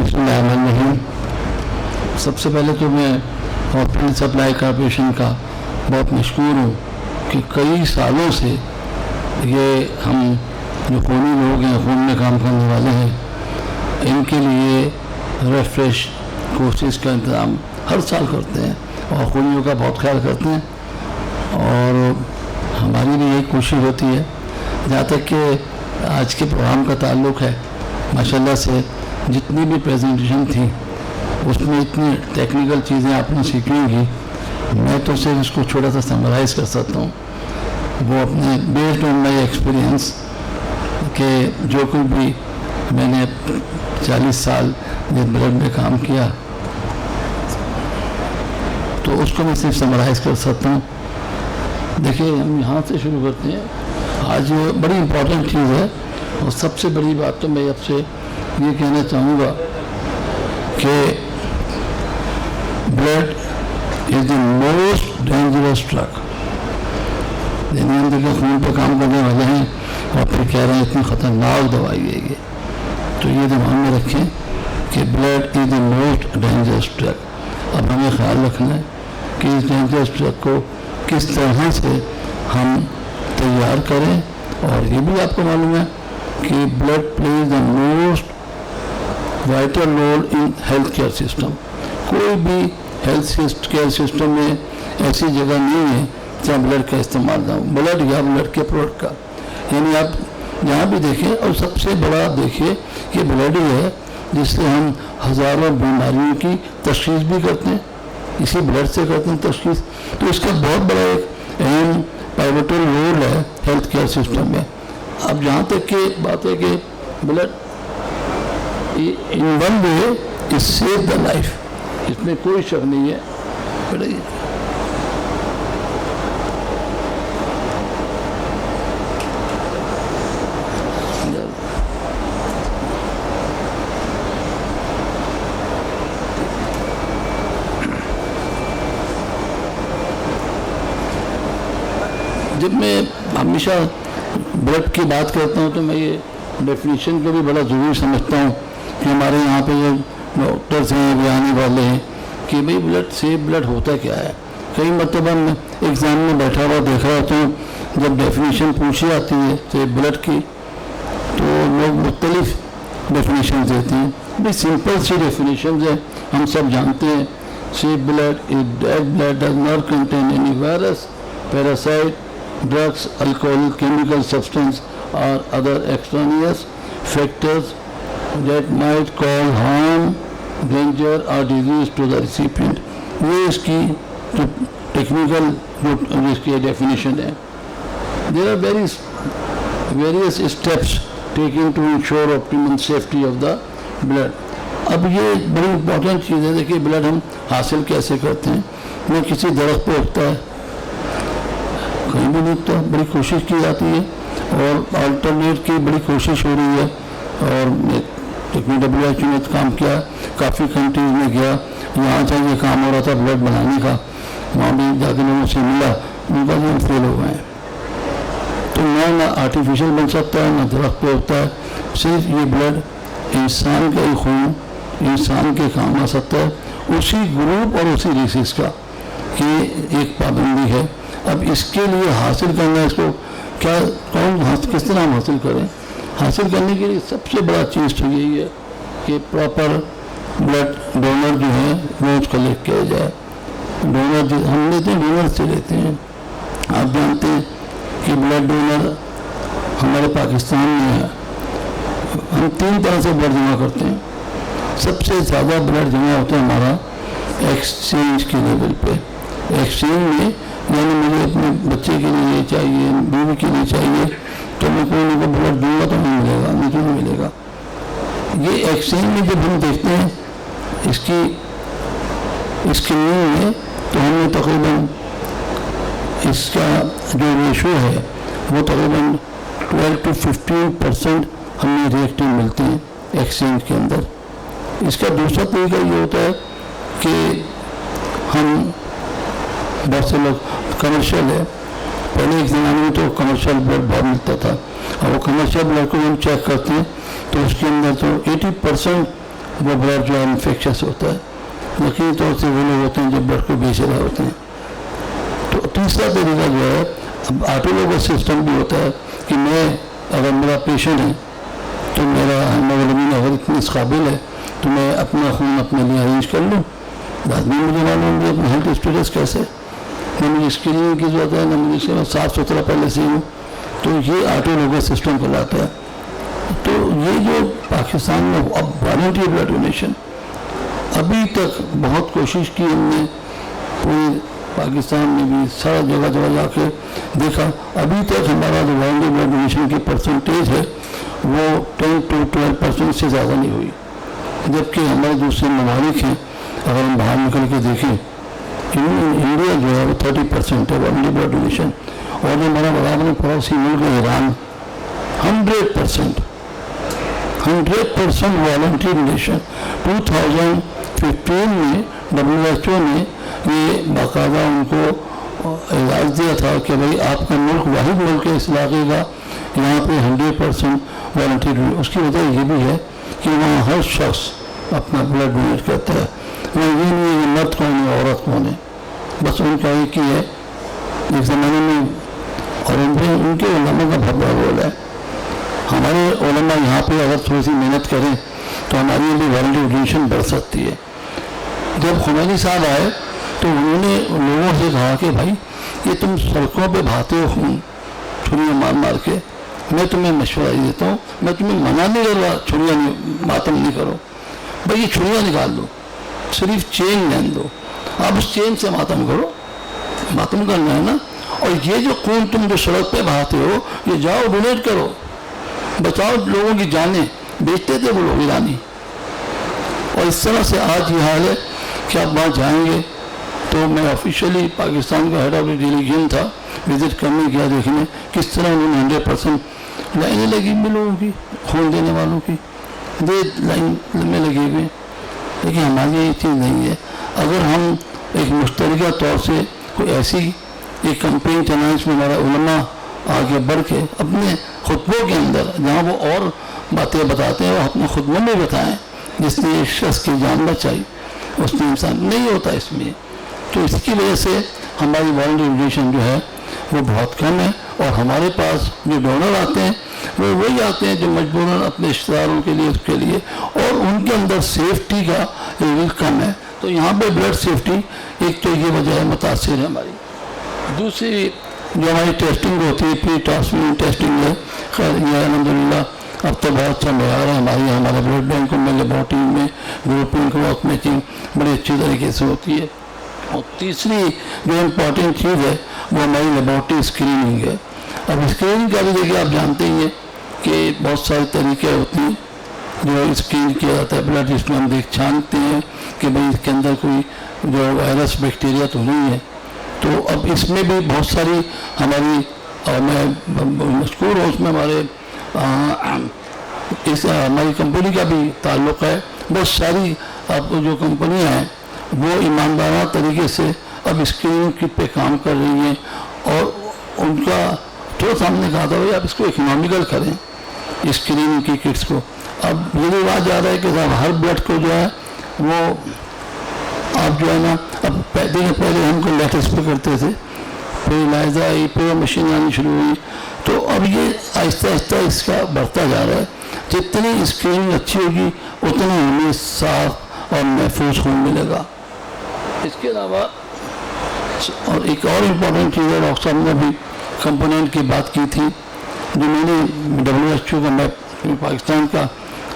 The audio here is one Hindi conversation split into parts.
बिस्मिल्लाहिर्रहमानिर्रहीम। सबसे पहले तो मैं हॉस्पिटल सप्लाई कॉर्पोरेशन का बहुत मशकूर हूँ कि कई सालों से ये हम जो खूनी लोग हैं, खून में काम करने वाले हैं, इनके लिए रिफ्रेश कोर्सेज का इंतज़ाम हर साल करते हैं और खूनियों का बहुत ख्याल करते हैं। और हमारी भी यही कोशिश होती है। जहाँ तक कि आज के प्रोग्राम का ताल्लुक़ है, माशाल्लाह से जितनी भी प्रेजेंटेशन थी उसमें इतनी टेक्निकल चीज़ें आपने सीखी होंगी, मैं तो सिर्फ इसको छोटा सा समराइज़ कर सकता हूँ। वो अपने बेस्ड ऑन माई एक्सपीरियंस के जो कुछ भी मैंने 40 साल जिस ब्लड में काम किया तो उसको मैं सिर्फ समराइज़ कर सकता हूँ। देखिए, हम यहाँ से शुरू करते हैं। आज बड़ी इम्पोर्टेंट चीज़ है और सबसे बड़ी बात तो मैं आपसे ये कहना चाहूँगा कि blood is the most dangerous drug. जिन्हें खून पर काम करने वाले हैं और फिर कह रहे हैं इतनी ख़तरनाक दवाई है ये, तो ये दिमाग में रखें कि blood is the most dangerous drug. अब हमें ख्याल रखना है कि इस डेंजरस ड्रग को किस तरह से हम तैयार करें। और ये भी आपको मालूम है कि blood plays the most vital role in health care system. कोई भी हेल्थ केयर सिस्टम में ऐसी जगह नहीं है जहाँ ब्लड का इस्तेमाल ना हो, ब्लड या ब्लड के प्रोडक्ट का। यानी आप जहाँ भी देखें, और सबसे बड़ा देखिए कि ब्लड ही है जिससे हम हज़ारों बीमारियों की तशख़ीस भी करते हैं, इसी ब्लड से करते हैं तशख़ीस। तो इसका बहुत बड़ा एक अहम पाइवटल रोल है हेल्थ केयर सिस्टम में। अब जहाँ तक की बात है कि blood in one way is save the life, इसमें कोई शक नहीं है। जब मैं हमेशा ब्लड की बात करता हूँ तो मैं ये डेफिनेशन को भी बड़ा ज़रूरी समझता हूँ कि हमारे यहाँ पे जो डॉक्टर्स हैं, बयाने वाले हैं कि भाई ब्लड सेफ ब्लड होता क्या है। कई मरतबा मैं एग्ज़ाम में बैठा हुआ देख रहा होता हूँ, जब डेफिनेशन पूछी जाती है सेफ ब्लड की तो लोग मुख्तलिफ डेफिनेशन देते हैं। भाई सिंपल सी डेफिनेशन है, हम सब जानते हैं। Safe blood is dead blood does not contain any virus, parasite, drugs, alcohol, chemical substance or other extraneous factors that might cause harm, danger or disease to the recipient। ये इसकी जो टेक्निकल जो इसकी डेफिनेशन है। There are various steps taken to ensure optimum safety of the blood। अब ये बड़ी इंपॉर्टेंट चीज़ है। देखिए, ब्लड हम हासिल कैसे करते हैं। वो किसी दरख्त पे उगता है, कहीं भी नहीं, तो बड़ी कोशिश की जाती है और अल्टरनेट की बड़ी कोशिश हो रही है। और WHO ने काम किया, काफ़ी कंट्रीज में गया, यहाँ से ये काम हो रहा था ब्लड बनाने का, वहाँ भी जाके लोगों से मिला, उनका भी फेल हो गए। तो ना आर्टिफिशियल बन सकता है, ना दरख्त पे होता है। सिर्फ ये ब्लड इंसान का ही खून इंसान के काम आ सकता है, उसी ग्रुप और उसी रेसिस का, ये एक पाबंदी है। अब इसके लिए हासिल करना, इसको क्या किस तरह हम हासिल करें। हासिल करने के लिए सबसे बड़ा चीज़ तो यही है कि प्रॉपर ब्लड डोनर जो है वो उसको कलेक्ट किया जाए। डोनर हम लेते हैं, डोनर से लेते हैं। आप जानते हैं कि ब्लड डोनर हमारे पाकिस्तान में है। हम 3 तरह से ब्लड जमा करते हैं। सबसे ज़्यादा ब्लड जमा होता है हमारा एक्सचेंज के लेवल पे। एक्सचेंज में यानी मुझे अपने बच्चे के लिए चाहिए, बीवी के लिए चाहिए, तो मैं कोई ना कोई ब्लड दूंगा तो नहीं मिलेगा, नहीं तो नहीं मिलेगा। ये एक्सचेंज में जब हम देखते हैं इसकी नींव में, तो हमें तकरीबन इसका जो रेशो है वो तकरीबन 12 to 15% हमें रिएक्टिव मिलते हैं एक्सचेंज के अंदर। इसका दूसरा तरीका ये होता है कि हम बहुत से लोग कमर्शियल है, पहले एक ज़माने में तो कमर्शियल ब्लड बहुत मिलता था, और वो कमर्शियल ब्लड को हम चेक करते हैं तो उसके अंदर तो 80% वो ब्लड जो है इन्फेक्शस होता है। यकीनी तौर से वो लोग होते हैं जो ब्लड को बेच रहे होते हैं। तो तीसरा तरीका जो है, अब ऑटोलोगस सिस्टम भी होता है कि मैं अगर मेरा पेशेंट है तो मेरा हेमोग्लोबिन अगर इतनी काबिल है तो मैं अपना खून अपने लिए अरेंज कर लूँ, बाद में मुझे मालूम है अपना हेल्थ स्टेटस कैसे, न मुझे स्क्रीनिंग की जरूरत है, न मुझे इसके साफ सुथरा पहले से हूँ। तो ये ऑटोलोगस सिस्टम कहलाता है। तो ये जो पाकिस्तान में अब वॉलंटरी ब्लड डोनेशन, अभी तक बहुत कोशिश की हमने, पूरे पाकिस्तान में भी सारा जगह जगह जाके देखा, अभी तक हमारा जो वॉलंटरी ब्लड डोनेशन की परसेंटेज है वो 10 to 12% से ज़्यादा नहीं हुई। जबकि हमारे दूसरे ममालिक हैं, अगर हम बाहर निकल के देखें, इंडिया जो है वो 30% है वॉलंटरी ब्लड डोनेशन। और जो हमारा बराबर पड़ोसी मुल्क है ईरान, 100% वॉलंटरी डोनेशन। 2015 में WHO ने ये बाकायदा उनको एजाज़ दिया था कि भाई आपका मुल्क वाहिद मुल्क है इस इलाके का यहाँ पे 100% वॉलंटरी डोनेशन। उसकी वजह ये भी है कि वहाँ हर शख्स अपना ब्लड डोनेट करता है। वहाँ ये नहीं है मर्द कौन है औरत कौन है, बस उनका एक ही है। एक ज़माने में और उनके उलमा का बहुत बड़ा रोल है। हमारे उलमा यहाँ पे अगर थोड़ी सी मेहनत करें तो हमारी लिए वॉलंटरी डोनेशन बढ़ सकती है। जब खुमैनी साहब आए तो उन्होंने लोगों से कहा कि भाई ये तुम सड़कों पे भागते हो खून छुरियाँ मार मार के, मैं तुम्हें मशवरा देता हूँ, मैं तुम्हें मना नहीं कर रहा छुरियाँ मातम नहीं करो, भाई ये छुरियाँ निकाल दो, सिर्फ चेन लेन दो, आप उस चेन से मातम करो, मातम करना है ना। और ये जो खून तुम जो सड़क पे बहाते हो ये जाओ डोनेट करो, बचाओ लोगों की जानें। बेचते थे वो लोग ईरानी। और इस तरह से आज ये हाल है कि आप वहाँ जाएंगे तो मैं ऑफिशियली पाकिस्तान का हेड ऑफ डेलीगेशन था, विजिट करने गया देखने किस तरह उन्होंने 100% लाइनें लगी हुई लोगों की, खून देने वालों की दे लाइन में लगे हुए। लेकिन हमारी ये चीज़ नहीं है। अगर हम एक मुश्तरका तौर से कोई ऐसी एक कंपेन चलाएं इसमें हमारा उलमा आगे बढ़ के अपने खुतबों के अंदर जहाँ वो और बातें बताते हैं वो अपने खुतबों में बताएं, जिसने एक शख्स की जान बचाई उसने इंसान नहीं होता इसमें। तो इसकी वजह से हमारी वॉलंटरी डोनेशन जो है वो बहुत कम है। और हमारे पास जो डोनर आते हैं वो वही आते हैं जो मजबूरन अपने रिश्तेदारों के लिए उसके लिए, और उनके अंदर सेफ्टी का लेवल कम है। तो यहाँ पे ब्लड सेफ्टी एक तो ये वजह है मुतासिर है हमारी। दूसरी जो हमारी टेस्टिंग होती है प्री ट्रांसफ्यूजन टेस्टिंग है, खैर ये अल्हम्दुलिल्लाह अब तो बहुत अच्छा मैार है हमारे ब्लड बैंकों में, लेबॉर्ट्री में ग्रुपिंग क्रॉस मैचिंग बड़ी अच्छी तरीके से होती है। और तीसरी जो इम्पोर्टेंट चीज़ है वो हमारी लेबॉर्ट्री स्क्रीनिंग है। अब स्क्रीनिंग का भी देखिए आप जानते ही हैं कि बहुत सारे तरीके होते हैं जो स्क्रीन किया जाता है ब्लड, जिसमें हम देख छानते हैं कि भाई इसके अंदर कोई जो वायरस बैक्टीरिया तो नहीं है। तो अब इसमें भी बहुत सारी हमारी, और मैं मशहूर हूँ उसमें हमारे इस हमारी कंपनी का भी ताल्लुक़ है। बहुत सारी अब जो कंपनियाँ हैं वो ईमानदाराना तरीके से अब स्क्रीनिंग की पे काम कर रही हैं। और उनका तो सामने कहा था भाई आप इसको इकोनॉमिकल करें स्क्रीनिंग की किट्स को। अब ये रिवाज आ रहा है कि साहब हर ब्लड को जो है वो आप जो है ना, अब पहले हमको लेटेस पे करते थे, फिर लाइजा आई, फिर मशीन आनी शुरू हुई। तो अब ये आहिस्ता आहिस्ता इसका बढ़ता जा रहा है। जितनी स्क्रीनिंग अच्छी होगी उतना हमें साफ और महफूज खून मिलेगा। इसके अलावा और एक और इम्पोर्टेंट चीज़ है, डॉक्टर साहब ने भी कंपोनेंट की बात की थी, जो मैंने WHO का, मैं पाकिस्तान का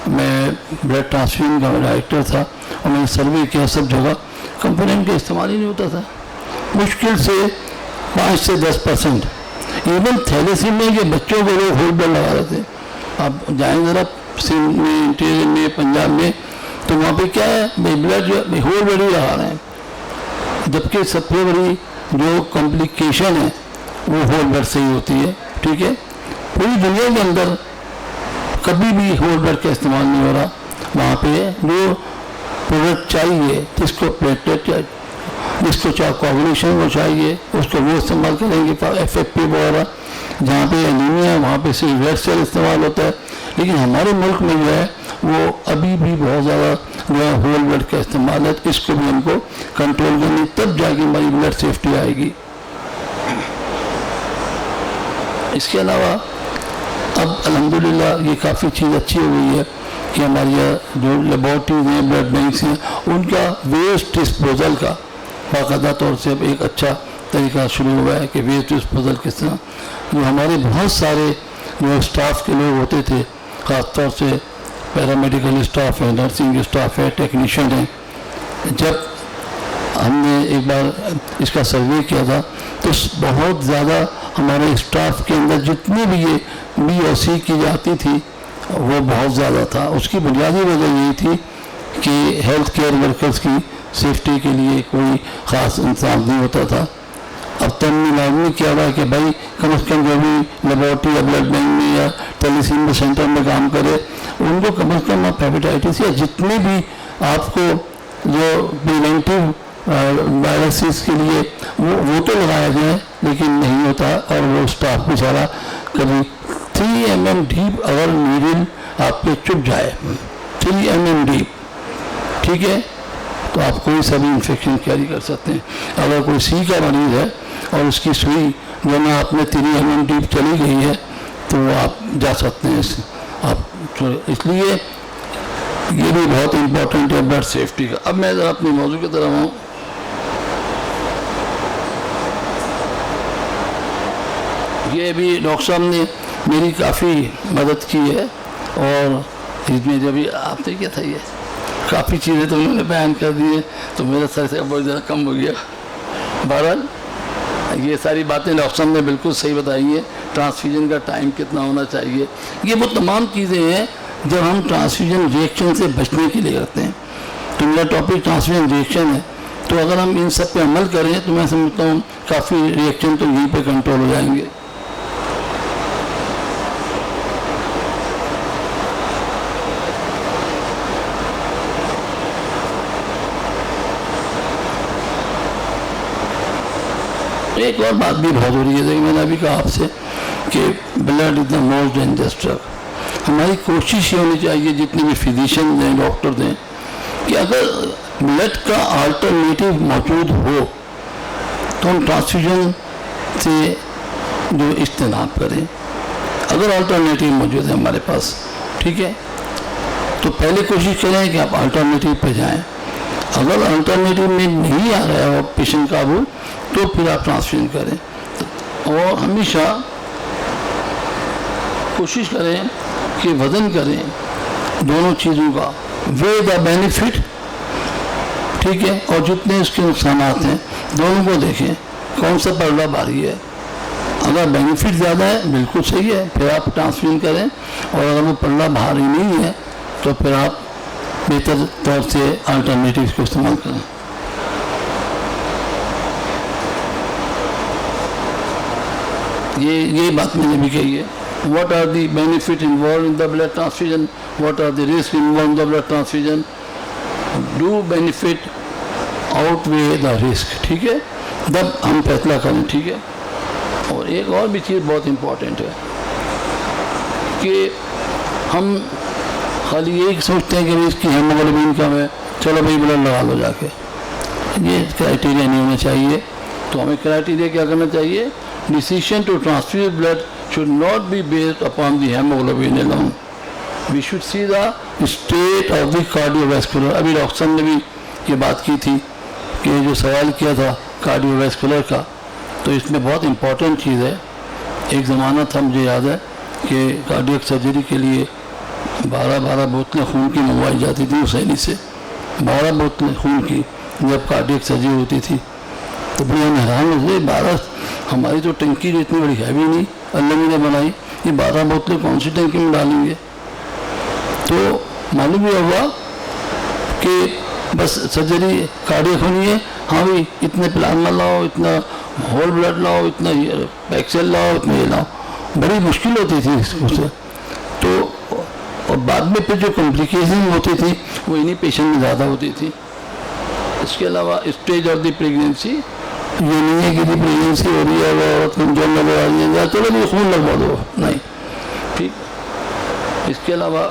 मैं ब्लड ट्रांसफ्यूजन का डायरेक्टर था और मैंने सर्वे किया सब जगह कंपोनेंट का इस्तेमाल ही नहीं होता था। मुश्किल से 5 से 10%। इवन थैलेसीमिया के बच्चों को लोग होल ब्लड लगा रहे थे। आप जाएँ ज़रा सिंध में, इंटीरियर में, पंजाब में, तो वहाँ पे क्या है भाई ब्लड जो होल ब्लड ही लगा रहे हैं, जबकि सबसे बड़ी जो कॉम्प्लिकेशन है वो होल ब्लड से ही होती है। ठीक है, पूरी दुनिया के अंदर कभी भी होल ब्लड का इस्तेमाल नहीं हो रहा। वहाँ पे जो प्रोडक्ट चाहिए, जिसको प्लेटलेट, जिसको चाहे कोगुलेशन को चाहिए, उसको वो इस्तेमाल करेंगे। FFP वगैरह जहाँ पे एनीमिया है वहाँ पे सिर्फ रेड सेल इस्तेमाल होता है। लेकिन हमारे मुल्क में जो है वो अभी भी बहुत ज़्यादा जो है होल ब्लड का इस्तेमाल है, तो इसको भी हमको कंट्रोल करनी, तब जाके हमारी ब्लड सेफ्टी आएगी। इसके अलावा अब अल्हम्दुलिल्लाह ये काफ़ी चीज़ अच्छी हो गई है कि हमारी जो लेबॉर्ट्रीज हैं, ब्लड बैंक्स हैं, उनका वेस्ट डिस्पोजल का बाकायदा तौर से अब एक अच्छा तरीका शुरू हुआ है कि वेस्ट डिस्पोजल किस तरह, जो हमारे बहुत सारे जो स्टाफ के लोग होते थे, ख़ासतौर से पैरामेडिकल स्टाफ है, नर्सिंग स्टाफ है, टेक्नीशियन है, जब हमने एक बार इसका सर्वे किया था तो बहुत ज़्यादा हमारे स्टाफ के अंदर जितनी भी ये BOC की जाती थी वो बहुत ज़्यादा था। उसकी बुनियादी वजह यही थी कि हेल्थ केयर वर्कर्स की सेफ्टी के लिए कोई ख़ास इंतजाम नहीं होता था। अब तो हमने लाजमी किया हुआ है कि भाई कम से कम जो भी लेबॉर्ट्री या ब्लड बैंक में या टेलीसीन सेंटर में काम करे उनको कम से कम हेपेटाइटिस या जितने भी आपको जो प्रिवेंटिव वायरसेस के लिए वो तो लगाया गया है, लेकिन नहीं होता। और वो स्टाफ बेचारा कभी 3 mm डीप अगर नीडल आप पे चुभ जाए, 3 mm डीप, ठीक है, तो आप कोई सा भी इन्फेक्शन कैरी कर सकते हैं। अगर कोई C का मरीज है और उसकी सुई जो ना आप में 3 mm डीप चली गई है तो आप जा सकते हैं आप, तो इसलिए ये भी बहुत इम्पोर्टेंट है ब्लड सेफ्टी का। अब मैं ज़रा अपनी मौजू की तरफ हूँ। ये भी डॉक्टर साहब ने मेरी काफ़ी मदद की है और इसमें जब भी आपने क्या था ये काफ़ी चीज़ें तो उन्होंने बयान कर दी है, तो मेरा सर से बहुत ज़्यादा कम हो गया। बहरहाल ये सारी बातें डॉक्टर साहब ने बिल्कुल सही बताई है। ट्रांसफ्यूजन का टाइम कितना होना चाहिए, ये वो तमाम चीज़ें हैं जब हम ट्रांसफ्यूजन रिएक्शन से बचने के लिए करते हैं। तो मेरा टॉपिक ट्रांसफ्यूजन रिएक्शन है, तो अगर हम इन सब पे अमल करें तो मैं समझता हूँ काफ़ी रिएक्शन तो यहीं पे कंट्रोल हो जाएंगे। एक और बात भी बहुत हो रही है, देखिए मैंने अभी कहा आपसे कि blood is the most dangerous drug. हमारी कोशिश ये होनी चाहिए जितने भी फिजिशियन हैं, डॉक्टर हैं, कि अगर ब्लड का अल्टरनेटिव मौजूद हो तो हम ट्रांसफ्यूजन से जो इज्तनाब करें। अगर अल्टरनेटिव मौजूद है हमारे पास, ठीक है, तो पहले कोशिश करें कि आप अल्टरनेटिव पे जाएं। अगर अल्टरनेटिव में नहीं आ रहा है पेशेंट काबू, तो फिर आप ट्रांसफ्यूजन करें। और हमेशा कोशिश करें कि वज़न करें दोनों चीज़ों का, वे द बेनिफिट, ठीक है, और जितने इसके नुकसान हैं दोनों को देखें कौन सा पलड़ा भारी है। अगर बेनिफिट ज़्यादा है बिल्कुल सही है, फिर आप ट्रांसफ्यूजन करें, और अगर वो पलड़ा भारी नहीं है तो फिर आप बेहतर तौर से अल्टरनेटिव को इस्तेमाल करें। ये बात मैंने भी कही है। What are the benefits involved in the blood transfusion? What are the risks involved in the blood transfusion? Do benefit outweigh the risk? ठीक है, तब हम फैसला करें, ठीक है। और एक और भी चीज़ बहुत इम्पोर्टेंट है कि हम खाली यही सोचते हैं कि भाई इसकी हेमोग्लोबिन कम है, चलो भाई ब्लड लगा लो जाके। ये क्राइटेरिया नहीं होना चाहिए। तो हमें क्राइटेरिया क्या करना चाहिए? Decision to transfuse blood should not be based upon the hemoglobin alone. We should see the state of the cardiovascular. अभी डॉक्टर साहब ने भी ये बात की थी कि जो सवाल किया था कार्डियोवैस्कुलर का, तो इसमें बहुत इम्पोर्टेंट चीज़ है। एक ज़माना था, मुझे याद है, कि कार्डियक सर्जरी के लिए 12 बोतलें खून की मंगवाई जाती थी हुसैनी से, 12 बोतलें खून की जब कार्डियक सर्जरी होती थी। तो बड़ी हम हैरान हो गए, 12, हमारी तो टंकी जो इतनी बड़ी हैवी नहीं अल्लाह ने बनाई, ये 12 बोतलें कौन सी टंकी में डालेंगे। तो मालूम यह हुआ कि बस सर्जरी कार्डियक होनी है, हाँ भाई इतने प्लाज्मा लाओ, इतना होल ब्लड लाओ, इतना पैक्सेल लाओ, इतना ये लाओ, बड़ी मुश्किल होती थी उससे। तो और बाद में फिर जो कॉम्प्लिकेशन होती थी वो इन्हीं पेशेंट में ज़्यादा होती थी। इसके अलावा स्टेज ऑफ द प्रेगनेंसी, ये नहीं है कि प्रेगनेंसी हो रही है वो औरत कमजोर नजर आ रही है, चलो ये खून लगवा दो, नहीं, ठीक। इसके अलावा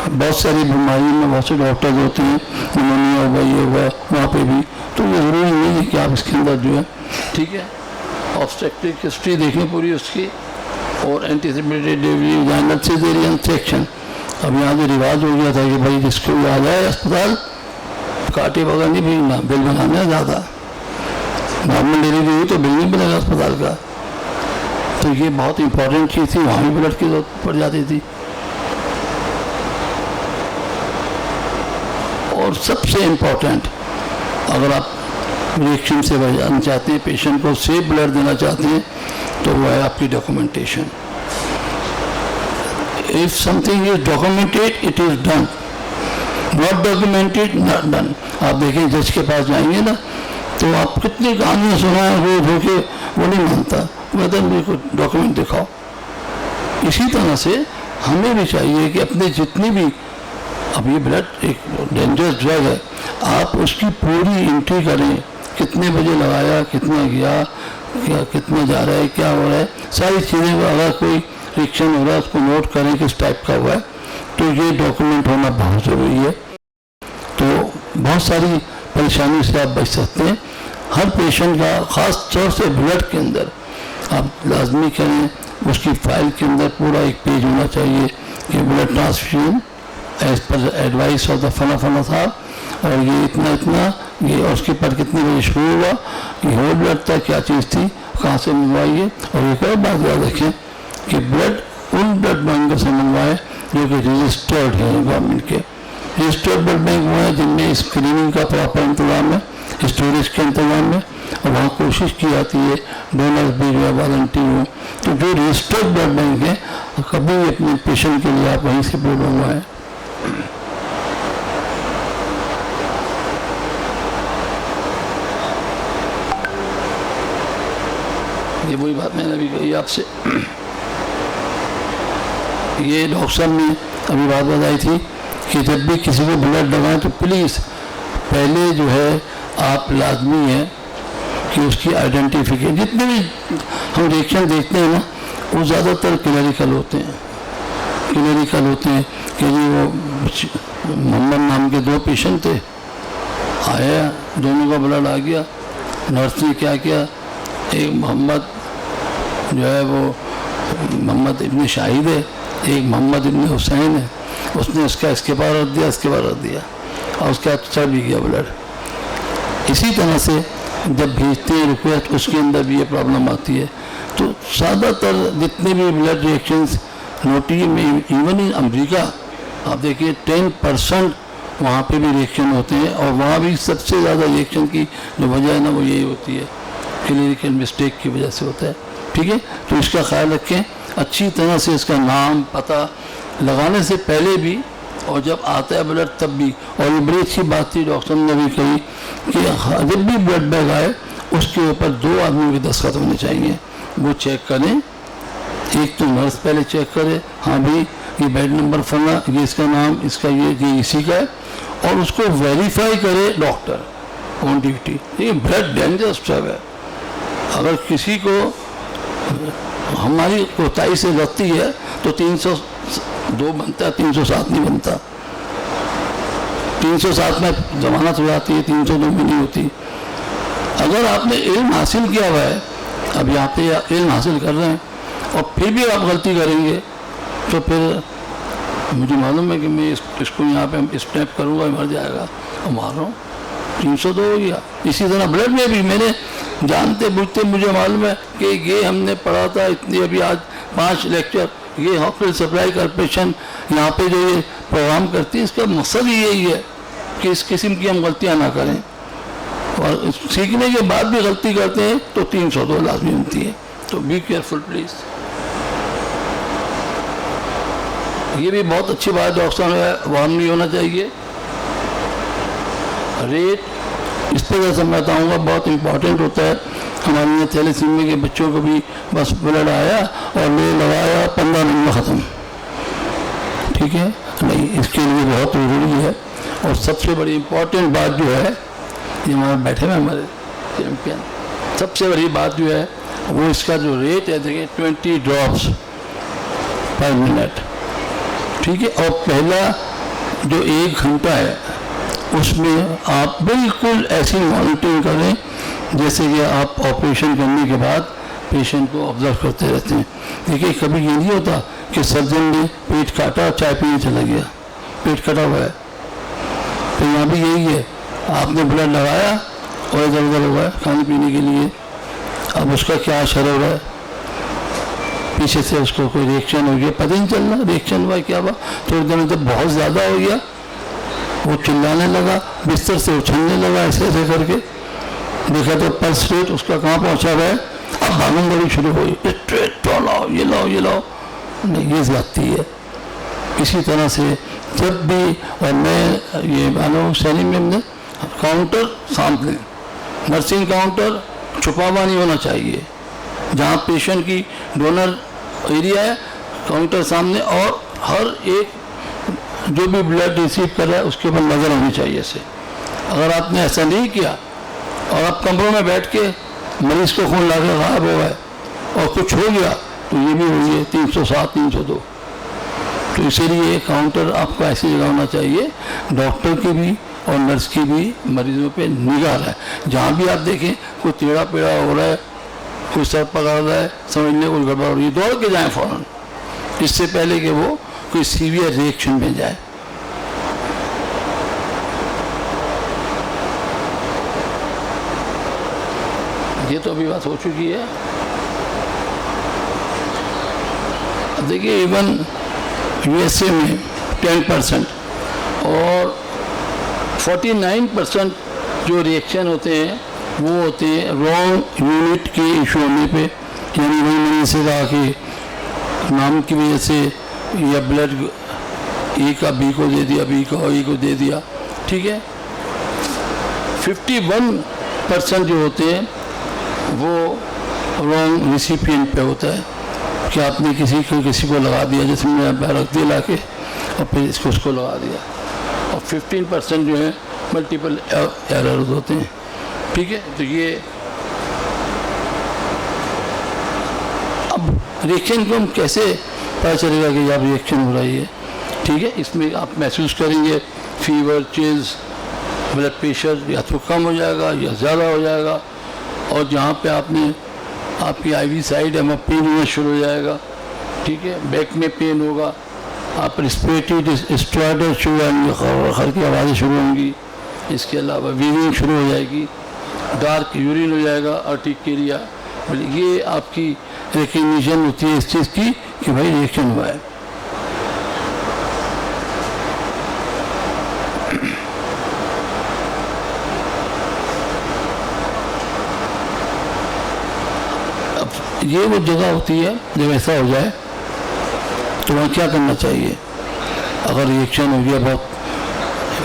बहुत सारी बीमारियों में बहुत से डॉक्टर्स होते हैं, निमोनिया होगा, ये होगा, वहाँ पे भी तो ये ज़रूरी नहीं है कि आप इसके अंदर जो है, ठीक है, ऑब्स्टेट्रिक हिस्ट्री देखें पूरी उसकी, और एंटीसिपेटेड डिलीवरी, वाजाइनल सिजेरियन सेक्शन। अब यहाँ जो रिवाज हो गया था कि भाई जिसको आ जाए अस्पताल, काटे बगैर नहीं भेजना, बिल बनाना ज़्यादा, नॉर्मल डिलीवरी हुई तो बिल नहीं बनेगा अस्पताल का। तो ये बहुत इंपॉर्टेंट चीज़ थी, वहाँ भी ब्लड की जरूरत पड़ जाती थी। और सबसे इम्पोर्टेंट, अगर आप रिएक्शन से बचाना चाहते हैं, पेशेंट को सेफ ब्लड देना चाहते हैं, तो वो है आपकी documentation. If something is documented it is done, not documented not done. आप देखें जज के पास जाएंगे ना, तो आप कितनी कहानियाँ सुनाएं रोज होके, वो नहीं मानता, कहते मेरे को डॉक्यूमेंट दिखाओ। इसी तरह से हमें भी चाहिए कि अपने जितनी भी, अब ये ब्लड एक डेंजरस ड्रग है, आप उसकी पूरी एंट्री करें, कितने बजे लगाया, कितना गया, क्या कितना जा रहा है, क्या हो रहा है, सारी चीज़ें को अगर कोई रिएक्शन हो रहा है उसको नोट करें किस टाइप का हुआ है, तो ये डॉक्यूमेंट होना बहुत ज़रूरी है। तो बहुत सारी परेशानी से आप बच सकते हैं। हर पेशेंट का ख़ास तौर से ब्लड के अंदर आप लाजमी करें, उसकी फाइल के अंदर पूरा एक पेज होना चाहिए कि blood transfusion as per advice of the फना साहब, और ये इतना इतना, ये और उसके पर कितने बजे शुरू हुआ, ये होल ब्लड तक क्या चीज़ थी, कहाँ से मंगवाइए। और एक और बात याद रखें कि ब्लड उन ब्लड बैंकों से मंगवाएं जो कि रजिस्टर्ड है गवर्नमेंट के। रजिस्टर्ड ब्लड बैंक वो है जिनमें स्क्रीनिंग का प्रॉपर इंतजाम है, स्टोरेज का इंतजाम है, और वहाँ कोशिश की जाती है डोनर्स भी जो है वॉलंटियर हो। तो जो रजिस्टर्ड ब्लड बैंक है, कभी अपने पेशेंट के लिए आप वहीं से ब्लड मंगवाएं। ये वही बात मैंने अभी कही आपसे। ये डॉक्टर साहब ने अभी बात बताई थी कि जब भी किसी को ब्लड लगाएं तो प्लीज़ पहले जो है आप लाजमी है कि उसकी आइडेंटिफिकेशन, जितने भी हम रिएक्शन देखते हैं ना, वो ज़्यादातर क्लिनिकल होते हैं। क्लिनिकल होते हैं कि जी वो मोहम्मद नाम के 2 पेशेंट थे, आया, दोनों का ब्लड आ गया, नर्स ने क्या किया, एक मोहम्मद जो है वो मोहम्मद इब्न शाहिद है, एक मोहम्मद इब्न हुसैन है, उसने उसका इसके बाद रख दिया, इसके बाद रख दिया, और उसके बाद चढ़ भी गया ब्लड। इसी तरह से जब भेजते हैं रिक्वेस्ट, उसके अंदर भी ये प्रॉब्लम आती है। तो ज़्यादातर जितने भी ब्लड रिएक्शंस नोटिस में, इवन इन अमेरिका आप देखिए 10% वहाँ पे भी रिएक्शन होते हैं, और वहाँ भी सबसे ज़्यादा रिएक्शन की जो वजह है ना, वो यही होती है, क्लिनिकल मिस्टेक की वजह से होता है। ठीक है, तो इसका ख्याल रखें अच्छी तरह से, इसका नाम पता लगाने से पहले भी, और जब आता है ब्लड तब भी। और ये बड़ी अच्छी बात थी डॉक्टर ने भी कही कि जब भी ब्लड बैग आए उसके ऊपर 2 आदमियों के दस्तखत होने चाहिए, वो चेक करें। एक तो नर्स पहले चेक करे, हाँ भाई ये बेड नंबर फलना, ये इसका नाम, इसका ये इसी का है, और उसको वेरीफाई करे डॉक्टर ऑन ड्यूटी। ये ब्लड डेंजरस ड्रग है, अगर किसी को हमारी कोताही से लगती है तो 302 बनता है, 307 नहीं बनता। 307 में जमानत हो जाती है, 302 में नहीं होती। अगर आपने इल्म हासिल किया हुआ है, अब यहाँ पे इल्म हासिल कर रहे हैं, और फिर भी आप गलती करेंगे, तो फिर मुझे मालूम है कि मैं इसको यहाँ पे स्टेप करूँगा, मर जाएगा, और मार रहा हूँ, 302 हो गया। इसी तरह ब्लड में भी मैंने जानते बुझते, मुझे मालूम है कि ये हमने पढ़ा था इतनी, अभी आज 5 लेक्चर, ये हॉस्पिटल सप्लाई कॉर्पोरेशन यहाँ पे जो ये प्रोग्राम करती है, इसका मकसद ही यही है कि इस किस्म की हम गलतियाँ ना करें, और सीखने के बाद भी गलती करते हैं तो 302 लाजमी बनती है। तो बी केयरफुल प्लीज़। ये भी बहुत अच्छी बात डॉक्टर साहब है, वार्म नहीं होना चाहिए। रेट इस तरह से मैं बताऊँगा, बहुत इम्पोर्टेंट होता है। हमारे यहाँ थैलेसीमिया के बच्चों को भी बस ब्लड आया और ले लगाया, 15 मिनट में ख़त्म। ठीक है, नहीं, इसके लिए बहुत ज़रूरी है। और सबसे बड़ी इम्पोर्टेंट बात जो है, ये हमारे बैठे हुए हमारे चैम्पियन, सबसे बड़ी बात जो है वो इसका जो रेट है, देखिए 20 ड्रॉप्स पर मिनट। ठीक है, और पहला जो 1 घंटा है उसमें आप बिल्कुल ऐसी मॉनिटरिंग करें जैसे कि आप ऑपरेशन करने के बाद पेशेंट को ऑब्जर्व करते रहते हैं। देखिए कभी ये नहीं होता कि सर्जन ने पेट काटा चाय पीने चला गया, पेट कटा हुआ है। तो यहाँ भी यही है, आपने ब्लड लगाया और इधर उधर हुआ है खाने पीने के लिए, अब उसका क्या असर हो रहा है, पीछे से उसको कोई रिएक्शन हो गया, पता नहीं चल रहा रिएक्शन हुआ क्या हुआ। थोड़ी देर में तो बहुत ज़्यादा हो गया, वो चिल्लाने लगा, बिस्तर से उछलने लगा, ऐसे ऐसे करके देखा तो पल्स रेट उसका कहाँ पहुँचा हुआ है। अब भागम दौड़ी शुरू हुई, तो लाओ ये लाओ ये लाओ, नहीं ये जाती है। इसी तरह से जब भी, और मैं ये मानो सैनिक में हमने काउंटर सामने, नर्सिंग काउंटर छुपा हुआ नहीं होना चाहिए, जहाँ पेशेंट की डोनर एरिया है काउंटर सामने, और हर एक जो भी ब्लड रिसीव कर रहा है उसके ऊपर नज़र होनी चाहिए से। अगर आपने ऐसा नहीं किया और आप कमरों में बैठ के मरीज को खून ला के गायब हो गए और कुछ हो गया तो ये भी हुई है 307 302। तो इसीलिए काउंटर आपको ऐसी जगह होना चाहिए डॉक्टर की भी और नर्स की भी मरीजों पे निगाह है। जहाँ भी आप देखें कोई टेढ़ा पेढ़ा हो रहा है, कोई सर पकड़ रहा है, समझने को गड़बड़ हो रही है, दौड़ के जाएं फौरन, इससे पहले कि वो कोई सीवियर रिएक्शन में जाए। ये तो अभी बात हो चुकी है। देखिए इवन यूएसए में 10% और 49% जो रिएक्शन होते हैं वो होते हैं रॉन्ग यूनिट के इशू होने पे, यानी वही मैंने से कहा कि नाम की वजह से या ब्लड ए का बी को दे दिया, बी का ए को दे दिया, ठीक है। 51% जो होते हैं वो रॉन्ग रिसिपिएंट पे होता है कि आपने किसी को लगा दिया, जैसे मैंने रख दिया ला के और फिर इसको उसको लगा दिया, और 15% जो है मल्टीपल एरर्स होते हैं, ठीक है। तो ये अब रिएक्शन को हम कैसे पता चलेगा कि आप रिएक्शन हो रही है, ठीक है। इसमें आप महसूस करेंगे फीवर, चेंज, ब्लड प्रेशर या तो कम हो जाएगा या ज़्यादा हो जाएगा, और जहाँ पे आपकी आईवी साइड है वहाँ पेन होना शुरू हो जाएगा, ठीक है। बैक में पेन होगा, आप रेस्पिरेटरी स्ट्राइडर शुरू होंगे, खर की आवाज़ें शुरू होंगी, इसके अलावा वीजिंग शुरू हो जाएगी, डार्क यूरिन हो जाएगा अर्टिकेरिया। ये आपकी रिकग्निशन होती है इस चीज़ की कि भाई रिएक्शन हुआ है। ये वो जगह होती है जब ऐसा हो जाए तो वहाँ क्या करना चाहिए। अगर रिएक्शन हो गया,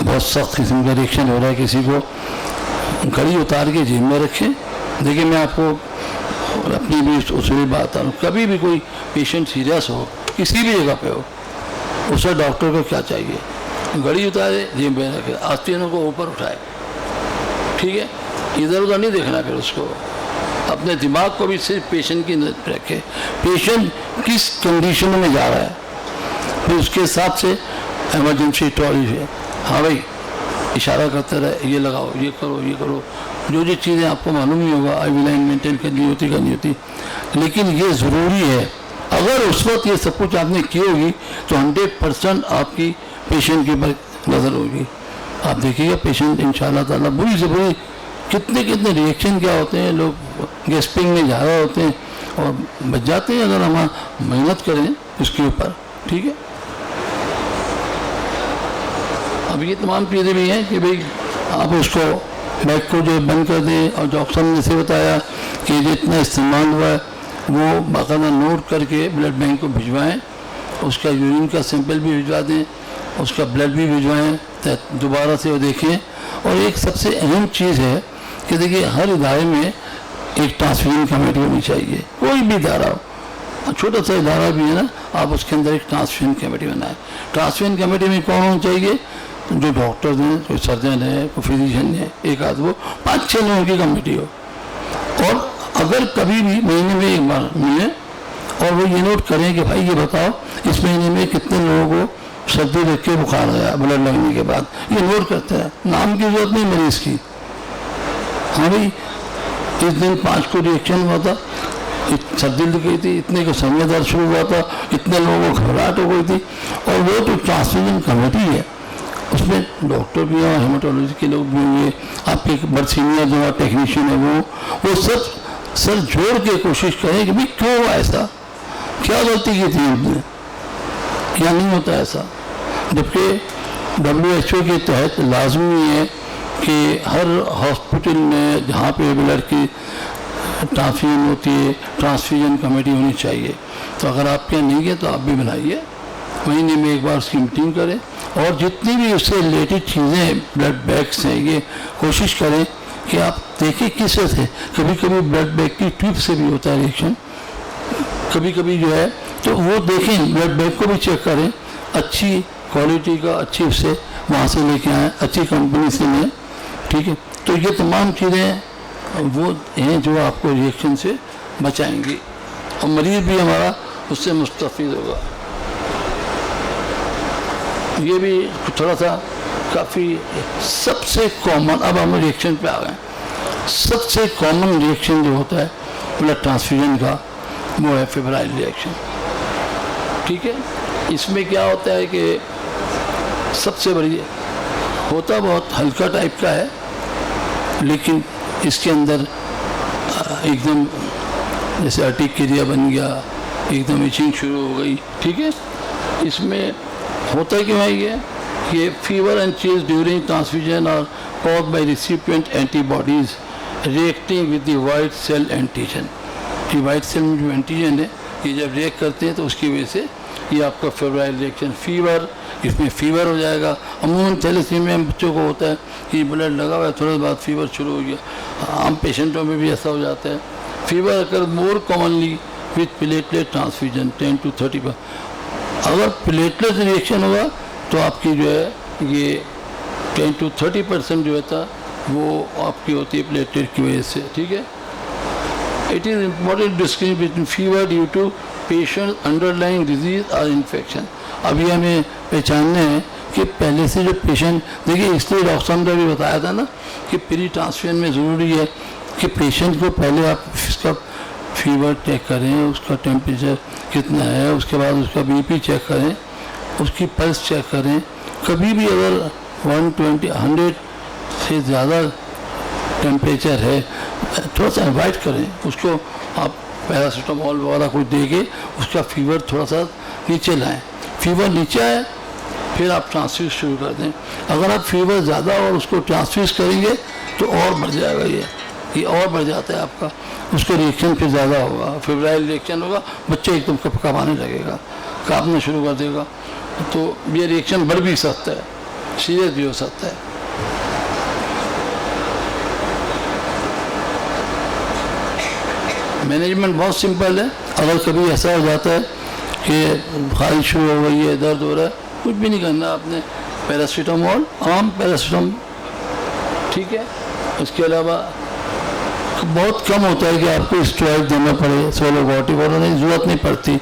बहुत सख्त किस्म का रिएक्शन हो रहा है, किसी को घड़ी उतार के जेब में रखें। देखिए मैं आपको अपनी भी उसूली बात बता रहा हूँ, कभी भी कोई पेशेंट सीरियस हो, किसी भी जगह पे हो, उसे डॉक्टर को क्या चाहिए, घड़ी उतारे जेब में रखे, आस्तीनों को ऊपर उठाए, ठीक है। इधर उधर नहीं देखना, फिर उसको अपने दिमाग को भी सिर्फ पेशेंट की नजर पर रखे, पेशेंट किस कंडीशन में जा रहा है, फिर उसके हिसाब से इमरजेंसी ट्रॉली है, हाँ भाई इशारा करते रहे, ये लगाओ, ये करो, ये करो, जो जो चीज़ें आपको मालूम नहीं होगा, आईवी लाइन मेंटेन करनी होती, लेकिन ये ज़रूरी है। अगर उस वक्त ये सब कुछ आपने की होगी तो 100% आपकी पेशेंट के ऊपर नज़र होगी। आप देखिएगा पेशेंट इंशाअल्लाह ताला बुरी से बुरी, कितने रिएक्शन क्या होते हैं, लोग गैस्पिंग में ज़्यादा होते हैं और बच जाते हैं अगर हम मेहनत करें इसके ऊपर, ठीक है। अब ये तमाम चीज़ें भी हैं कि भाई आप उसको बैग को जो बंद कर दें, और डॉक्टर ने जैसे बताया कि जितना इस्तेमाल हुआ है वो बाकायदा नोट करके ब्लड बैंक को भिजवाएं, उसका यूरिन का सैंपल भी भिजवा दें, उसका ब्लड भी भिजवाएं, दोबारा से वो देखें। और एक सबसे अहम चीज़ है कि देखिए हर इदारे में एक ट्रांसफ्यूजन कमेटी होनी चाहिए, कोई भी इदारा हो, छोटा सा इदारा भी है ना, आप उसके अंदर एक ट्रांसफ्यूजन कमेटी बनाएं। ट्रांसफ्यूजन कमेटी में कौन होना चाहिए, जो डॉक्टर हैं, कोई सर्जन है, कोई फिजिशियन है, एक आध वो 5-6 लोगों की कमेटी हो, और अगर कभी भी महीने में एक बार मिले और वो ये नोट करें कि भाई ये बताओ इस महीने में कितने लोगों को सर्दी देख के बुखार आया ब्लड लगने के बाद, ये नोट करते हैं, नाम की जरूरत नहीं मरीज की। हाँ भाई इस दिन 5 को रिएक्शन हुआ था, सर्दी लग गई थी, इतने को समय दर्द शुरू हुआ था, इतने लोगों को घबराहट हो गई थी। और वो तो ट्रांसफ्यूजन कमेटी है, उसमें डॉक्टर भी हैं, हेमाटोलॉजी के लोग भी होंगे, आपके बड़े सीनियर जो टेक्नीशियन है वो सब सर जोड़ के कोशिश करें कि भाई क्यों हुआ ऐसा, क्या गलती की थी उसने, क्या नहीं होता ऐसा। जबकि WHO के तहत लाजमी है कि हर हॉस्पिटल में जहाँ पे ब्लड की ट्रांसफ्यूजन होती है ट्रांसफ्यूजन कमेटी होनी चाहिए। तो अगर आपके यहाँ नहीं है तो आप भी बनाइए, महीने में एक बार उसकी मीटिंग करें, और जितनी भी उससे रिलेटेड चीज़ें ब्लड बैंक्स हैं ये कोशिश करें कि आप देखें किससे से। कभी कभी ब्लड बैंक की ट्यूब से भी होता है रिएक्शन, कभी कभी जो है तो वो देखें, ब्लड बैंक को भी चेक करें, अच्छी क्वालिटी का अच्छी उससे वहाँ से लेके आएँ, अच्छी कंपनी से लें, ठीक है। तो ये तमाम चीज़ें वो हैं जो आपको रिएक्शन से बचाएंगी और मरीज़ भी हमारा उससे मुस्तफ़ीद होगा। ये भी थोड़ा सा काफ़ी सबसे कॉमन, अब हम रिएक्शन पे आ गए, सबसे कॉमन रिएक्शन जो होता है ब्लड ट्रांसफ्यूजन का वो है फेब्राइल रिएक्शन, ठीक है। इसमें क्या होता है कि सबसे बड़ी होता बहुत हल्का टाइप का है, लेकिन इसके अंदर एकदम जैसे अर्टिकेरिया बन गया, एकदम इचिंग शुरू हो गई, ठीक है। इसमें होता है क्यों है ये fever and chest during transfusion और cause by recipient antibodies reacting with the white cell antigen. ये वाइट सेल में जो एंटीजन है ये जब रिएक्ट करते हैं तो उसकी वजह से ये आपका फेब्राइल रिएक्शन, फीवर, इसमें फीवर हो जाएगा। अमूमन थैलेसीमिया में बच्चों को होता है कि ब्लड लगा हुआ है, थोड़ी बाद फीवर शुरू हो गया। आम पेशेंटों में भी ऐसा हो जाता है। फीवर अगर more commonly with platelet transfusion 10 to 30%। अगर प्लेटलेट रिएक्शन होगा तो आपकी जो है ये 10 to 30% जो होता है वो आपकी होती है प्लेटलेट की वजह से, ठीक है। It is important discriminate between fever due to patient underlying disease और इन्फेक्शन। अभी हमें पहचानने हैं कि पहले से जो पेशेंट, देखिए इसलिए डॉक्टर साहब ने भी बताया था ना कि प्री ट्रांसफ्यूजन में ज़रूरी है कि पेशेंट को पहले आप उसका फीवर चेक करें, उसका टेम्परेचर कितना है, उसके बाद उसका बीपी चेक करें, उसकी पल्स चेक करें। कभी भी अगर 100 से ज़्यादा टेम्परेचर है थोड़ा सा अवॉइड करें उसको, आप पैरासीटामोल वगैरह कुछ दे के उसका फीवर थोड़ा सा नीचे लाएं। फीवर नीचे आए फिर आप ट्रांसफ्यूज शुरू कर दें। अगर आप फीवर ज़्यादा और उसको ट्रांसफ्यूज करेंगे तो और बढ़ जाएगा, ये और बढ़ जाता है आपका, उसको रिएक्शन फिर ज़्यादा होगा, फेब्राइल रिएक्शन होगा, बच्चे एकदम कपकपाने लगेगा, काँपना शुरू कर देगा। तो ये रिएक्शन बढ़ भी सकता है, सीरियस भी हो सकता है। मैनेजमेंट बहुत सिंपल है। अगर कभी ऐसा हो जाता है कि खारिश शुरू हो गई है, दर्द हो रहा है, कुछ भी नहीं करना आपने, पैरासीटामोल, आम पैरासीटामोल, ठीक है। उसके अलावा बहुत कम होता है कि आपको स्टेरॉइड देना पड़े, सोलोगोटी वगैरह की ज़रूरत नहीं पड़ती।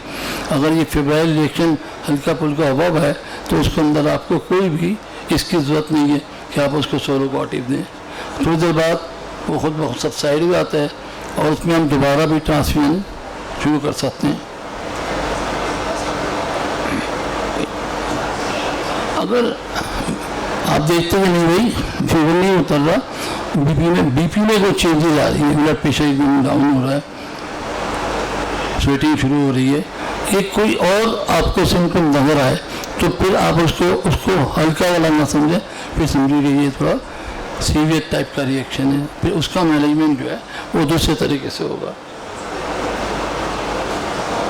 अगर ये फेब्राइल रिएक्शन हल्का फुल्का अभाव है तो उसके अंदर आपको कोई भी इसकी ज़रूरत नहीं है कि आप उसको सोलोगोटी दें। थोड़ी देर बाद वो खुद बहुत सबसाइड हो जाता है और उसमें हम दोबारा भी ट्रांसफ्यूजन शुरू कर सकते हैं। अगर आप देखते हैं नहीं भाई फीवर नहीं उतर रहा, बीपी में कोई चेंजेस आ रही है, ब्लड प्रेशर एकदम डाउन हो रहा है, स्वेटिंग शुरू हो रही है, एक कोई और आपको सिम्टम नजर आए तो फिर आप उसको हल्का वाला ना समझें, फिर समझिए ये थोड़ा सीवियर टाइप का रिएक्शन है, फिर उसका मैनेजमेंट जो है वो दूसरे तरीके से होगा।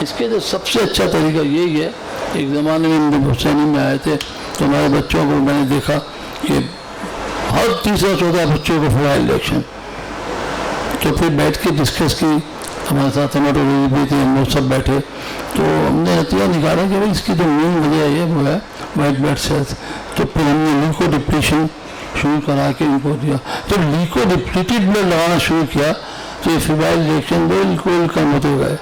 इसके जो सबसे अच्छा तरीका यही है, एक ज़माने में हम हुसैनी में आए थे तो हमारे बच्चों को मैंने देखा कि हर तीसरा चौथा बच्चों को फेब्राइल रिएक्शन। तो फिर बैठ के डिस्कस की, हमारे साथ हेमाटोलॉजी भी थे, हम लोग सब बैठे, तो हमने नतीजा निकाला कि भाई इसकी जो मेन वजह है वो है वाइट ब्लड सेल्स। तो फिर हमने ल्यूको डिप्लीशन शुरू करा के इनको दिया। जब ल्यूको डिप्लीटेड ब्लड लगाना शुरू किया तो ये फेब्राइल रिएक्शन बिल्कुल कम होते गए,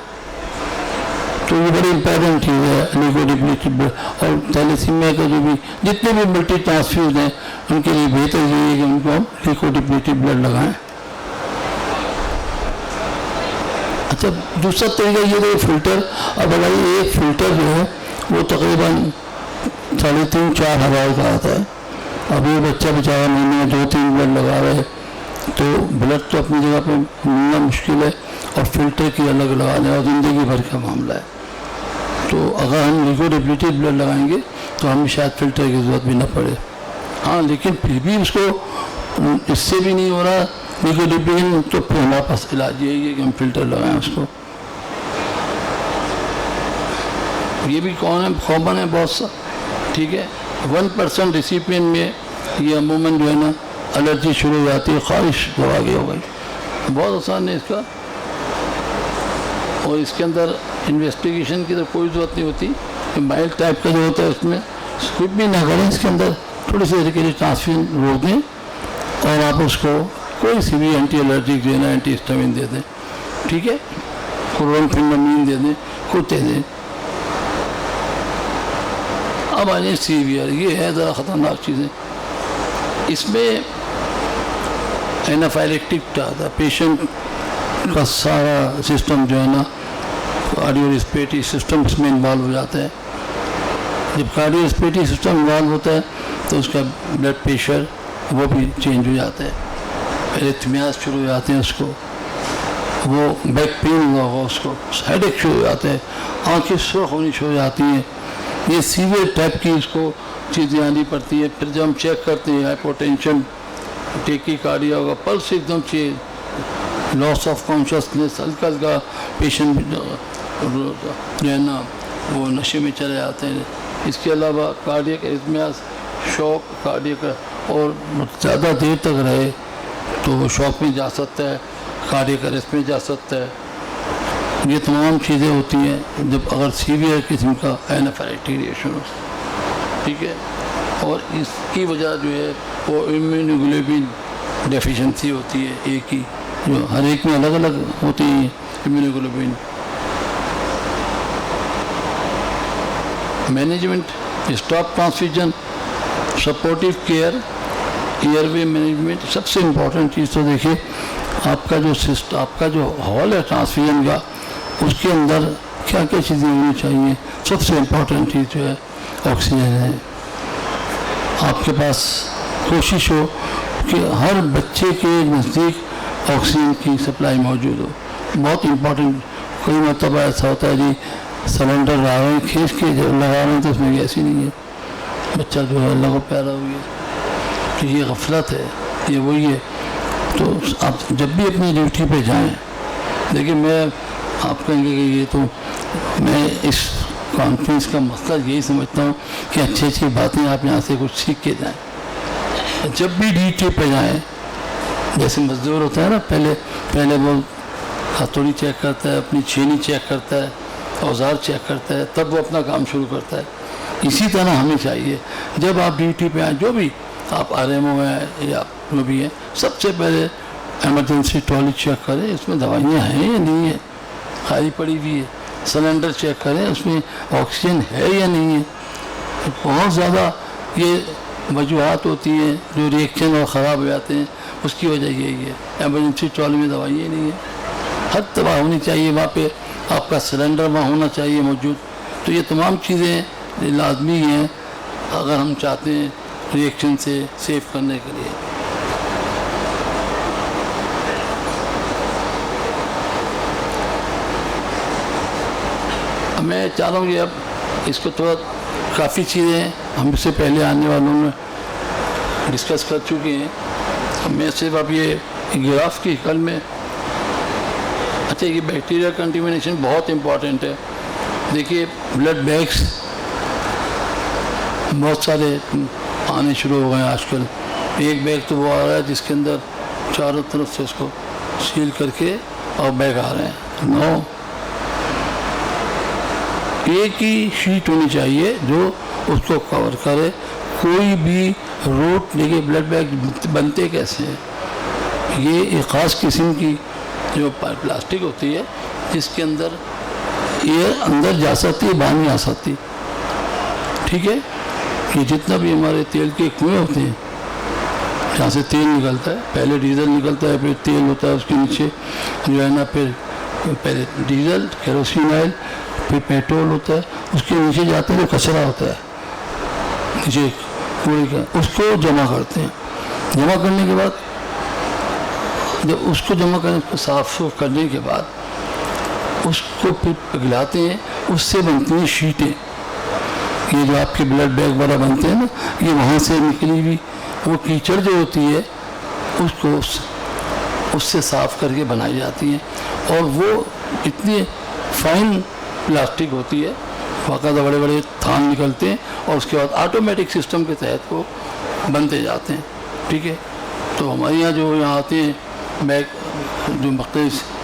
तो ये बड़ी इंपॉर्टेंट चीज़ है लिक्विड डिप्लीटेड ब्लड। और थैलेसीमिया का जो भी जितने भी मल्टी ट्रांसफ्यूज हैं उनके लिए बेहतर ये है कि उनको हम लिक्विड डिप्लीटेड ब्लड लगाएं। अच्छा, दूसरा तरीका ये है फिल्टर। अब अगर एक फिल्टर जो है वो तकरीबन 3.5-4 हज़ार का आता है। अब ये बच्चा बेचारा महीने में 2-3 ब्लड लगा रहे, तो ब्लड तो अपनी जगह पर मिलना मुश्किल है और फिल्टर की अलग लगाने और ज़िंदगी भर का मामला है। तो अगर हम लिक्विड डिप्लीटेड ब्लड लगाएंगे तो हमें शायद फिल्टर की ज़रूरत भी ना पड़े। हाँ, लेकिन फिर भी उसको इससे भी नहीं हो रहा लिक्विड डिप्लीटेड, तो फिर हमारे पास इलाज यही है कि हम फिल्टर लगाएं उसको। ये भी कॉमन है बहुत सा, ठीक है। 1% रेसिपिएंट में ये अमूमन जो है ना एलर्जी शुरू हो जाती है, ख्वाहिश दवा की हो गई। बहुत आसान है इसका, और इसके अंदर इन्वेस्टिगेशन की तो कोई ज़रूरत नहीं होती। माइल्ड टाइप का जो होता है उसमें स्किप भी ना करें, इसके अंदर थोड़ी सी देर के लिए ट्रांसफ्यूजन रोक दें और आप उसको कोई सी भी एंटी एलर्जिक देना, एंटी हिस्टामिन दे दें, ठीक है, क्लोरामफेनिरामिन दे दें, कुछ दे दें। अब आ जाए सीवियर, ये है ज़रा ख़तरनाक चीज़ें। इसमें एनाफाइलेक्टिक आता है, पेशेंट का सारा सिस्टम जो है ना कार्डियो रेस्पिरेटरी सिस्टम इसमें इन्वॉल्व हो जाता है। जब कार्डियो रेस्पिरेटरी सिस्टम इन्वॉल्व होता है तो उसका ब्लड प्रेशर वो भी चेंज हो जाता है, एरिथमियास शुरू हो जाते हैं उसको, वो बैक पेन हुआ हो उसको, हेडेक शुरू हो जाते हैं, आँखें सुर्ख होनी शुरू हो जाती हैं। ये सीवियर टाइप की इसको चीज़ें आनी पड़ती है। फिर जब हम चेक करते हैं हाइपोटेंशन, टेकीकार्डिया होगा, पल्स एकदम चेंज, लॉस ऑफ कॉन्शियसनेस, हल्का हल्का पेशेंट जो है ना वो नशे में चले जाते हैं। इसके अलावा कार्डियक एरिथमियास, शॉक कार्डियक, और ज़्यादा देर तक रहे तो वो शॉक में जा सकता है, कार्डियक अरेस्ट में जा सकता है। ये तमाम चीज़ें होती हैं जब अगर सीवियर किस्म का एनाफाइलेक्टिक रिएक्शन हो, ठीक है। और इसकी वजह जो है वो इम्यूनोग्लोबिन डेफिशिएंसी होती है, एक ही जो हर एक में अलग अलग होती है immunoglobulin. Management, stop transfusion, supportive care, airway management, सबसे इम्पोर्टेंट चीज़ तो देखिए आपका जो हॉल है ट्रांसफ्यूजन का, उसके अंदर क्या क्या चीज़ें होनी चाहिए। सबसे इम्पोर्टेंट चीज़ जो है ऑक्सीजन है। आपके पास कोशिश हो कि हर बच्चे के नज़दीक ऑक्सीजन की सप्लाई मौजूद हो, बहुत इम्पोर्टेंट। कोई मरतबा ऐसा होता है जी सिलेंडर लगा रहे हैं, खींच के जब लगा रहे हैं तो उसमें गैस ही नहीं है, बच्चा जो है अल्लाह को प्यारा हो गया, तो ये गफलत है, ये वही है। तो आप जब भी अपनी ड्यूटी पे जाएं, देखिए मैं आप कहेंगे कि ये तो मैं इस कॉन्फ्रेंस का मकसद यही समझता हूँ कि अच्छी अच्छी बातें आप यहाँ से कुछ सीख के जाएं। जब भी ड्यूटी पे जाएं, जैसे मजदूर होता है ना, पहले वो हथौड़ी चेक करता है, अपनी छेनी चेक करता है, औजार चेक करता है, तब वो अपना काम शुरू करता है। इसी तरह हमें चाहिए जब आप ड्यूटी पे आए, जो भी आप RMO हैं या जो भी है, सबसे पहले एमरजेंसी ट्रॉली चेक करें, उसमें दवाइयाँ हैं या नहीं है, खाली पड़ी हुई है। सिलेंडर चेक करें, उसमें ऑक्सीजन है या नहीं है। बहुत ज़्यादा ये वजूहात होती हैं जो रिएक्शन और ख़राब हो जाते हैं, उसकी वजह यही है। एमरजेंसी ट्रॉली में दवाइयाँ नहीं है, हर दवा होनी चाहिए वहाँ पे, आपका सिलेंडर वहाँ होना चाहिए मौजूद। तो ये तमाम चीज़ें लाजमी हैं अगर हम चाहते हैं रिएक्शन से सेव करने के लिए। मैं चाह रहा हूँ कि अब इसको थोड़ा काफ़ी चीज़ें हमसे पहले आने वालों में डिस्कस कर चुके हैं। अब मैं सिर्फ अब ये ग्राफ की कल में, अच्छा ये बैक्टीरिया कंटेमिनेशन बहुत इम्पॉर्टेंट है। देखिए ब्लड बैग्स बहुत सारे आने शुरू हो गए हैं आजकल। एक बैग तो वो आ रहा है जिसके अंदर चारों तरफ से उसको सील करके और बैग आ रहे हैं। 9 एक ही शीट होनी चाहिए जो उसको कवर करे। कोई भी रूट देखिए ब्लड बैग बनते कैसे हैं, ये एक ख़ास किस्म की जो प्लास्टिक होती है जिसके अंदर एयर अंदर जा सकती है, बाहर नहीं आ सकती। ठीक है, ये जितना भी हमारे तेल के कुएँ होते हैं, जहाँ से तेल निकलता है, पहले डीजल निकलता है, फिर तेल होता है, उसके नीचे जो है ना, फिर पहले डीजल, केरोसिन ऑयल, फिर पेट्रोल होता है, उसके नीचे जाते हैं, जो कचरा होता है नीचे कूड़े का, उसको जमा करते हैं। जमा करने के बाद जब उसको जमा करने, साफ करने के बाद उसको फिर पिघलाते हैं, उससे बनती हैं शीटें। ये जो आपके ब्लड बैग वगैरह बनते हैं ना, ये वहाँ से निकली हुई वो कीचड़ जो होती है, उसको उससे साफ करके बनाई जाती है। और वो इतनी फाइन प्लास्टिक होती है, बाकायदा बड़े बड़े थान निकलते हैं, और उसके बाद ऑटोमेटिक सिस्टम के तहत वो बनते जाते हैं। ठीक है, तो हमारे यहाँ जो यहाँ आते हैं बैग, जो मख्तलिफ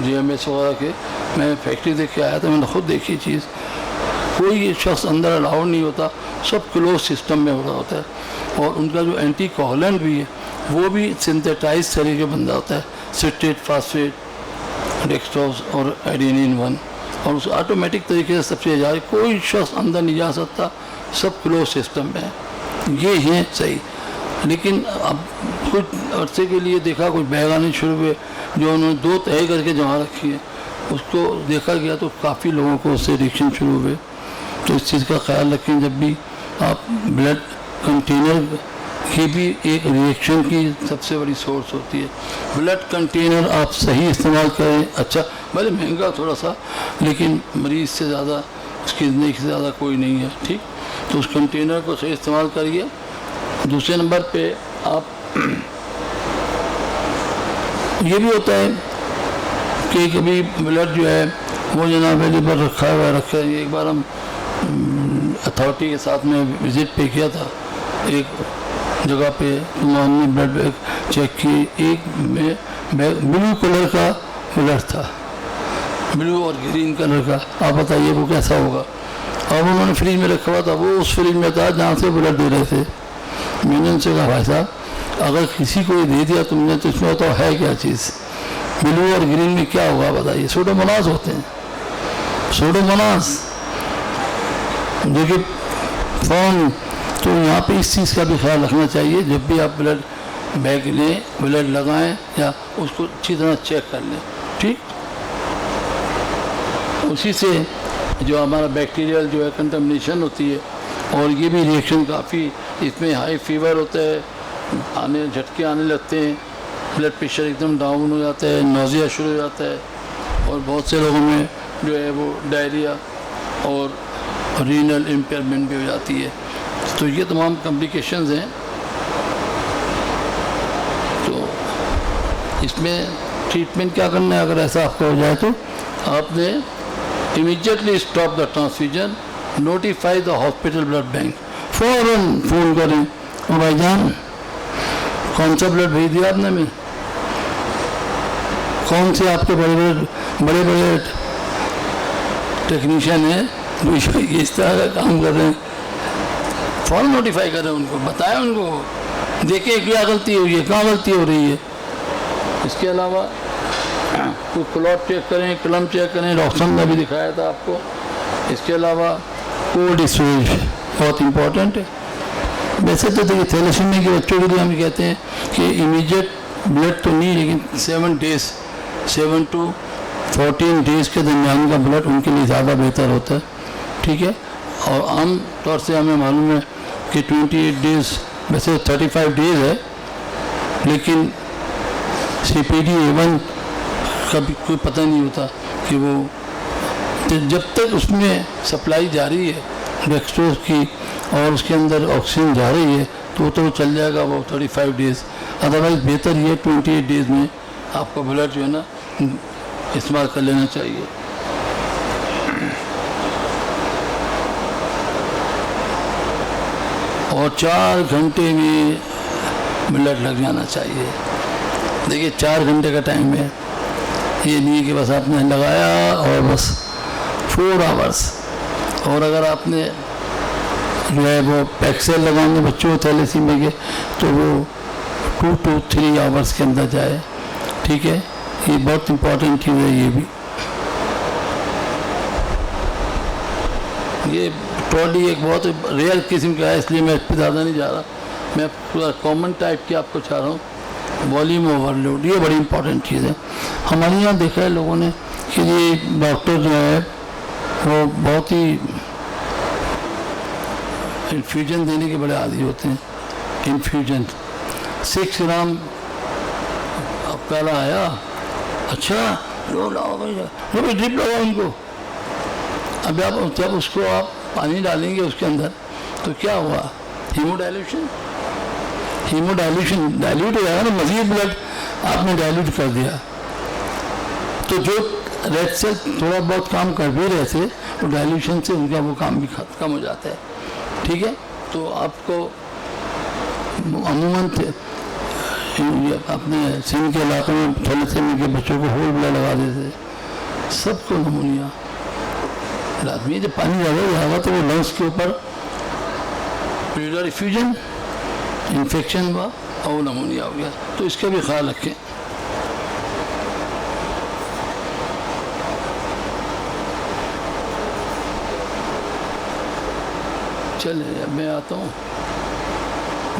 GMS वगैरह के, मैं फैक्ट्री देख के आया था, मैंने खुद देखी चीज़। कोई शख्स अंदर अलाउड नहीं होता, सब क्लोज सिस्टम में हो रहा होता है। और उनका जो एंटी कोगुलेंट भी है, वो भी सिंथेटाइज तरीके बन जाता है, सिट्रेट, फास्फेट, डेक्सट्रोज और एडेनिन 1, और उस ऑटोमेटिक तरीके से सबसे जा रही, कोई शख्स अंदर नहीं जा सकता, सब क्लोज सिस्टम में है। ये है सही। लेकिन अब कुछ अर्से के लिए देखा कुछ बैग आने शुरू हुए, जो उन्होंने 2 तय करके जमा रखी है, उसको देखा गया तो काफ़ी लोगों को उससे रिएक्शन शुरू हुए। तो इस चीज़ का ख्याल रखें, जब भी आप ब्लड कंटेनर की भी एक रिएक्शन की सबसे बड़ी सोर्स होती है। ब्लड कंटेनर आप सही इस्तेमाल करें, अच्छा भले महंगा थोड़ा सा, लेकिन मरीज़ से ज़्यादा, उसकी ज़िंदगी से ज़्यादा कोई नहीं है। ठीक, तो उस कंटेनर को सही इस्तेमाल करिए। दूसरे नंबर पे आप ये भी होता है कि कभी ब्लड जो है वो जो ना अवेलेबल रखा हुआ रखा है। एक बार हम अथॉरिटी के साथ में विज़िट पे किया था एक जगह पे, तो हमने ब्लड बैग चेक किए, एक में ब्लू कलर का ब्लड था, ब्लू और ग्रीन कलर का। आप बताइए वो कैसा होगा। अब उन्होंने फ्रिज में रखा हुआ था, वो उस फ्रिज में था जहाँ से ब्लड दे रहे थे। मैंने उनसे कहा, भाई साहब अगर किसी को ये दे दिया तुमने तो इसमें बताओ है क्या चीज़, ब्लू और ग्रीन में क्या होगा बताइए। सूडोमोनास होते हैं, सूडोमोनास। देखिए फ़ौरन, तो यहाँ पे इस चीज़ का भी ख्याल रखना चाहिए, जब भी आप ब्लड बैग लें, ब्लड लगाएं, या उसको अच्छी तरह चेक कर लें। ठीक, उसी से जो हमारा बैक्टीरियल जो है कंटामिनेशन होती है, और ये भी रिएक्शन काफ़ी, इसमें हाई फीवर होता है, आने झटके आने लगते हैं, ब्लड प्रेशर एकदम डाउन हो जाता है, नोज़िया शुरू हो जाता है, और बहुत से लोगों में जो है वो डायरिया और रीनल इम्पेयरमेंट भी हो जाती है। तो ये तमाम कॉम्प्लिकेशंस हैं। तो इसमें ट्रीटमेंट क्या करना है, अगर ऐसा आपका हो जाए तो आपने immediately stop the transfusion, notify the hospital blood bank, फ़ौरन फ़ोन करें, और भाईजान कौन सा ब्लड भेज दिया आपने में, कौन से आपके बड़े बड़े टेक्नीशियन हैं जो इस तरह का काम कर रहे हैं, फ़ौरन नोटिफाई करें उनको, बताएं उनको, देखें क्या गलती हुई है, कहाँ गलती हो रही है। इसके अलावा कोई क्लॉट चेक करें, क्लम चेक करें, डॉक्टर ने भी दिखाया था आपको। इसके अलावा कोल्ड स्टोरेज बहुत इम्पोर्टेंट है। वैसे तो देखिए थैलेसीमिया के बच्चों के लिए हम कहते हैं कि इमीडिएट ब्लड तो नहीं, लेकिन 7 डेज 7 to 14 डेज़ के दरमियान का ब्लड उनके लिए ज़्यादा बेहतर होता है। ठीक है, और आम तौर से हमें मालूम है कि 28 डेज़, वैसे 35 डेज़ है, लेकिन CPD A1 का भी कोई पता नहीं होता कि वो, तो जब तक उसमें सप्लाई जारी है डेक्सट्रोज की और उसके अंदर ऑक्सीजन जा रही है तो चल जाएगा वो 35 डेज़। अदरवाइज़ बेहतर ये 28 डेज़ में आपका ब्लड जो है ना इस्तेमाल कर लेना चाहिए। और 4 घंटे में ब्लड लग जाना चाहिए। देखिए 4 घंटे का टाइम है, ये नहीं है कि बस आपने लगाया और बस 4 आवर्स। और अगर आपने जो है वो पैक्सेल लगाएंगे बच्चों को थैलेसीमिया के, तो वो 2 to 3 आवर्स के अंदर जाए। ठीक है, ये बहुत इम्पोर्टेंट चीज़ है ये भी। ये ट्रॉली एक बहुत रेयर किस्म का है, इसलिए मैं इस पर ज़्यादा नहीं जा रहा। मैं पूरा कॉमन टाइप की आपको चाह रहा हूँ। वॉल्यूम ओवरलोड ये बड़ी इंपॉर्टेंट चीज़ है। हमारे यहाँ देखा है लोगों ने कि ये डॉक्टर जो है वो बहुत ही इन्फ्यूजन देने के बड़े आदी होते हैं। इन्फ्यूजन 6 ग्राम पहला आया, अच्छा लो लाओ भाई, लो भाई ड्रिप लगाओ उनको। अब आप जब उसको आप पानी डालेंगे उसके अंदर तो क्या हुआ, हीमोडाइल्यूशन, हीमोडाइल्यूशन डाइल्यूट हो जाएगा ना, मजीद ब्लड आपने डाइल्यूट कर दिया। तो जो रेड सेल थोड़ा बहुत काम कर भी रहे थे तो डाइल्यूशन से उनका वो काम भी कम हो जाता है। ठीक है, तो आपको अमूमन अपने सिंध के इलाकों में थैलेसीमिया के बच्चों को होल ब्लड लगा देते, सबको नमूनिया लाजमी। जब पानी ज़्यादा जाएगा तो वो लंग्स के ऊपर प्लूरल इफ्यूजन, इन्फेक्शन हुआ और नमूनिया हो गया, तो इसका भी ख्याल रखें। चलिए अब मैं आता हूँ।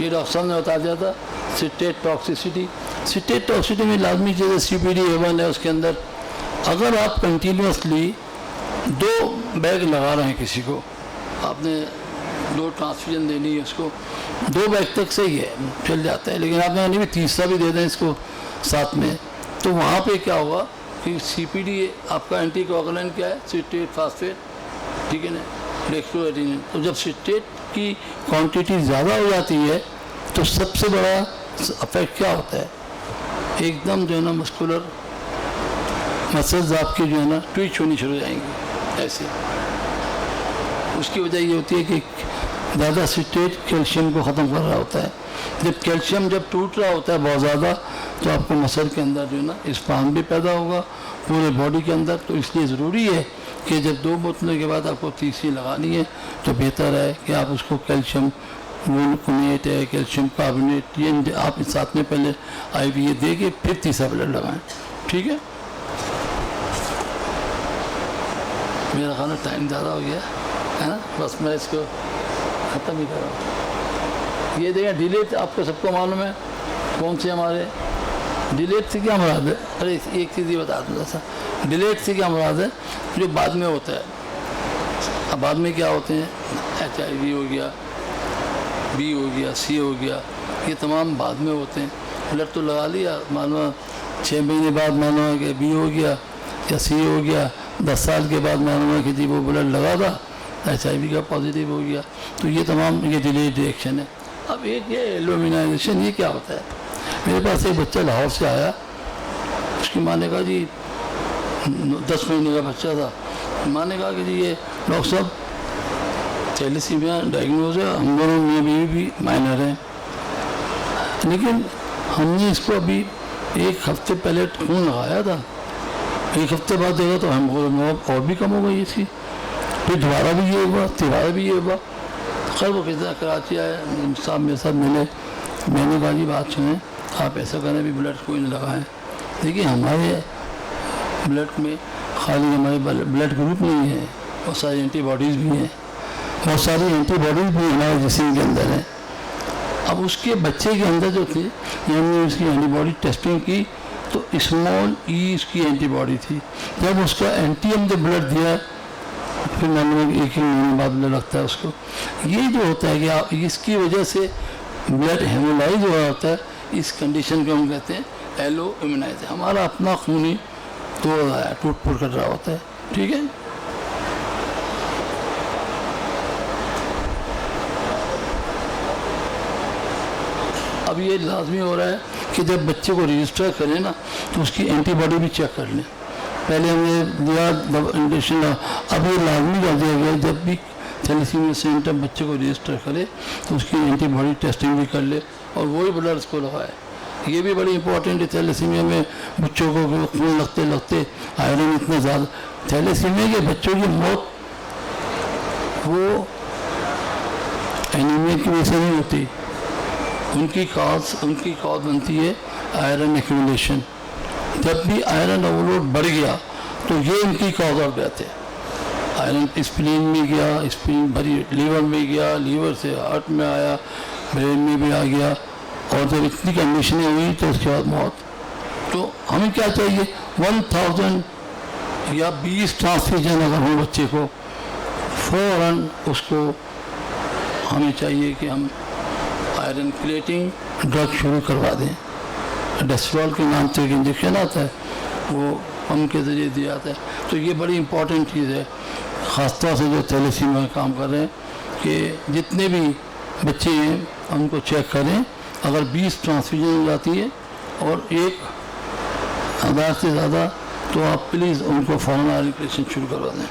ये डॉक्टर साहब ने बता दिया था सिट्रेट टॉक्सिसिटी। सिट्रेट टॉक्सिसिटी में लाजमी चीज़ है CPD-A1 है उसके अंदर। अगर आप कंटिन्यूसली 2 बैग लगा रहे हैं किसी को, आपने 2 ट्रांसफ्यूजन देनी है उसको, 2 बैग तक सही है, चल जाता है, लेकिन आपने नहीं भी तीसरा भी दे दें इसको साथ में, तो वहाँ पे क्या होगा कि CPD आपका एंटी कोगुलेंट क्या है, सिट्रेट फास्फेट, ठीक है ना, डेक्स्ट्रोएटिनिन। तो जब सिट्रेट की क्वांटिटी ज़्यादा हो जाती है तो सबसे बड़ा अफेक्ट क्या होता है, एकदम जो है ना मस्कुलर मसल्स आपकी जो है ना ट्विच होनी शुरू हो जाएंगी ऐसे। उसकी वजह ये होती है कि ज़्यादा सिट्रेट कैल्शियम को ख़त्म कर रहा होता है। जब कैल्शियम जब टूट रहा होता है बहुत ज़्यादा तो आपको मसल के अंदर जो है ना स्पाम भी पैदा होगा पूरे बॉडी के अंदर। तो इसलिए ज़रूरी है कि जब 2 बोतलों के बाद आपको तीसरी लगानी है तो बेहतर है कि आप उसको कैल्शियम ग्लूकोनेट है, कैल्शियम कार्बोनेट, ये आप साथ में पहले IV दे के फिर तीसरा ब्लड लगाएं। ठीक है, मेरा खाना टाइम ज़्यादा हो गया है ना, बस मैं इसको ख़त्म ही कर रहा हूँ। ये देखें डिलेट, आपको सबको मालूम है कौन से हमारे डिलेट से क्या मुराद है। अरे एक चीज़ ये बता दूँ सा, डिलेट से क्या मुराद है, जो बाद में होता है। अब बाद में क्या होते हैं, HIV हो गया, B हो गया, C हो गया, ये तमाम बाद में होते हैं। ब्लड तो लगा लिया, मानो 6 महीने बाद मानो है कि B हो गया या C हो गया, 10 साल के बाद मालूम है कि जी वो ब्लड लगा था, HIV का पॉजिटिव हो गया। तो ये तमाम ये डिलेड रिएक्शन है। अब एक ये एल्यूमिनाइजेशन, ये क्या होता है। मेरे पास एक बच्चा लाहौर से आया, उसकी माँ ने कहा जी 10 महीने का बच्चा था, माँ ने कहा कि जी ये डॉक्टर साहब थैलेसीमिया डायग्नोज है, हम दोनों में भी माइनर हैं, लेकिन हमने इसको अभी 1 हफ्ते पहले खून लगाया था, 1 हफ्ते बाद देखा तो हम और भी कम हो गई इसकी, फिर दोबारा भी ये हुआ, तिबारा भी ये हुआ। खैर वो कितना कराची आए साहब मेरे साथ मिले, मैंने कहा जी बात सुने, आप ऐसा करें भी ब्लड कोई नहीं लगाएं। देखिए हमारे ब्लड में खाली हमारे ब्लड ग्रुप नहीं है, बहुत सारी एंटीबॉडीज़ भी हैं, बहुत सारी एंटीबॉडीज़ भी हमारे जिस्म के अंदर हैं। अब उसके बच्चे के अंदर जो थे, हमने उसकी एंटीबॉडी टेस्टिंग की तो स्मॉल E उसकी एंटीबॉडी थी। जब उसका एंटीएम जब ब्लड दिया फिर मालूम 1 महीने बाद ब्लड लगता है उसको। ये जो होता है कि आप इसकी वजह से ब्लड हेमोलाइज हो रहा होता है, इस कंडीशन को हम कहते हैं एलो इम्यूनाइज। हमारा अपना खून ही तोड़ रहा है, टूट फूट कर रहा होता है। ठीक है, अब ये लाजमी हो रहा है कि जब बच्चे को रजिस्टर करें ना तो उसकी एंटीबॉडी भी चेक कर लें। पहले हमने दिया इंजेक्शन, अब ये लाजमी कर दिया गया जब भी थैलेसीमिया सेंटर बच्चे को रजिस्टर करे तो उसकी एंटीबॉडी टेस्टिंग भी कर ले और वही ब्लड उसको लगाए। ये भी बड़ी इंपॉर्टेंट है। थैलेसीमिया में बच्चों को खून लगते लगते आयरन इतना ज़्यादा, थैलेसीमिया के बच्चों की मौत वो एनीमिया की वजह से नहीं होती, उनकी कॉज बनती है आयरन एक्यूमुलेशन। जब भी आयरन ओवरलोड बढ़ गया तो ये उनकी कॉज ऑफ डेथ है। आयरन स्प्लीन में गया, स्प्लीन भरी लीवर में गया, लीवर से हार्ट में आया, ब्रेन में भी आ गया, और जब इतनी कंडीशनें हुई तो उसके बाद मौत। तो हमें क्या चाहिए, 1000 या 20 ट्रांसफ्यूजन अगर हो बच्चे को, फ़ौरन उसको हमें चाहिए कि हम आयरन क्लेटिंग ड्रग शुरू करवा दें। डेस्ट्रॉल के नाम से एक इंजेक्शन आता है, वो पंप के ज़रिए दिया जाता है। तो ये बड़ी इंपॉर्टेंट चीज़ है, ख़ासतौर से जो थैलेसीमिया में काम कर रहे हैं, कि जितने भी बच्चे हैं उनको चेक करें। अगर 20 ट्रांसफ्यूजन हो जाती है और 1000 से ज़्यादा, तो आप प्लीज़ उनको फ़ौरन आयरन क्लेटिंग शुरू करवा दें।